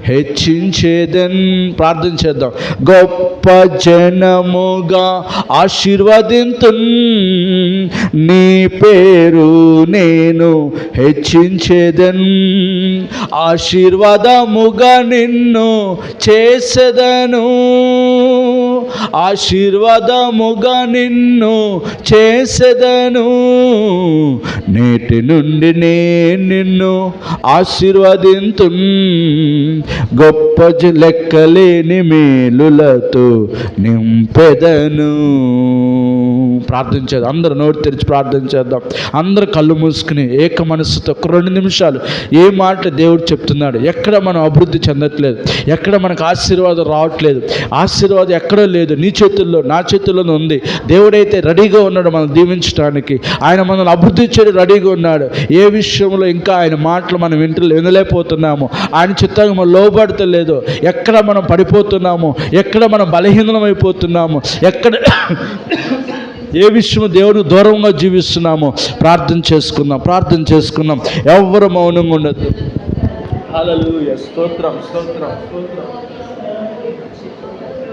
హెచ్చించేదన్. ప్రార్థన చేద్దాం. గొప్ప జనముగా ఆశీర్వదింతు, నీ పేరు నేను హెచ్చించేదన్. ఆశీర్వాదముగా నిన్ను చేసేదను, ఆశీర్వాదముగా నిన్ను చేసేదను. నేటి నుండి నేను నిన్ను ఆశీర్వదింతు, గొప్ప లెక్కలేని మేలులతో నింపెదను. ప్రార్థన చేద్దాం. అందరూ నోటి తెరిచి ప్రార్థన చేద్దాం. అందరూ కళ్ళు మూసుకుని ఏక మనస్సుతో 2 నిమిషాలు ఏ మాట దేవుడు చెప్తున్నాడు. ఎక్కడ మనం అభివృద్ధి చెందట్లేదు, ఎక్కడ మనకు ఆశీర్వాదం రావట్లేదు, ఆశీర్వాదం ఎక్కడో లేదు, నీ చేతుల్లో నా చేతుల్లోనే ఉంది. దేవుడైతే రెడీగా ఉన్నాడు మనం దీవించడానికి. ఆయన మనల్ని అభివృద్ధి చేయడం రెడీగా ఉన్నాడు. ఏ విషయంలో ఇంకా ఆయన మాటలు మనం వినలేకపోతున్నాము, ఆయన చిత్తంగా మనం లోబడతలేదు, ఎక్కడ మనం పడిపోతున్నాము, ఎక్కడ మనం బలహీనమైపోతున్నాము, ఎక్కడ ఏ విషయం దేవుడు దూరంగా జీవిస్తున్నామో ప్రార్థన చేసుకుందాం. ఎవరు మౌనంగా ఉండదు. హల్లెలూయా. స్తోత్రం.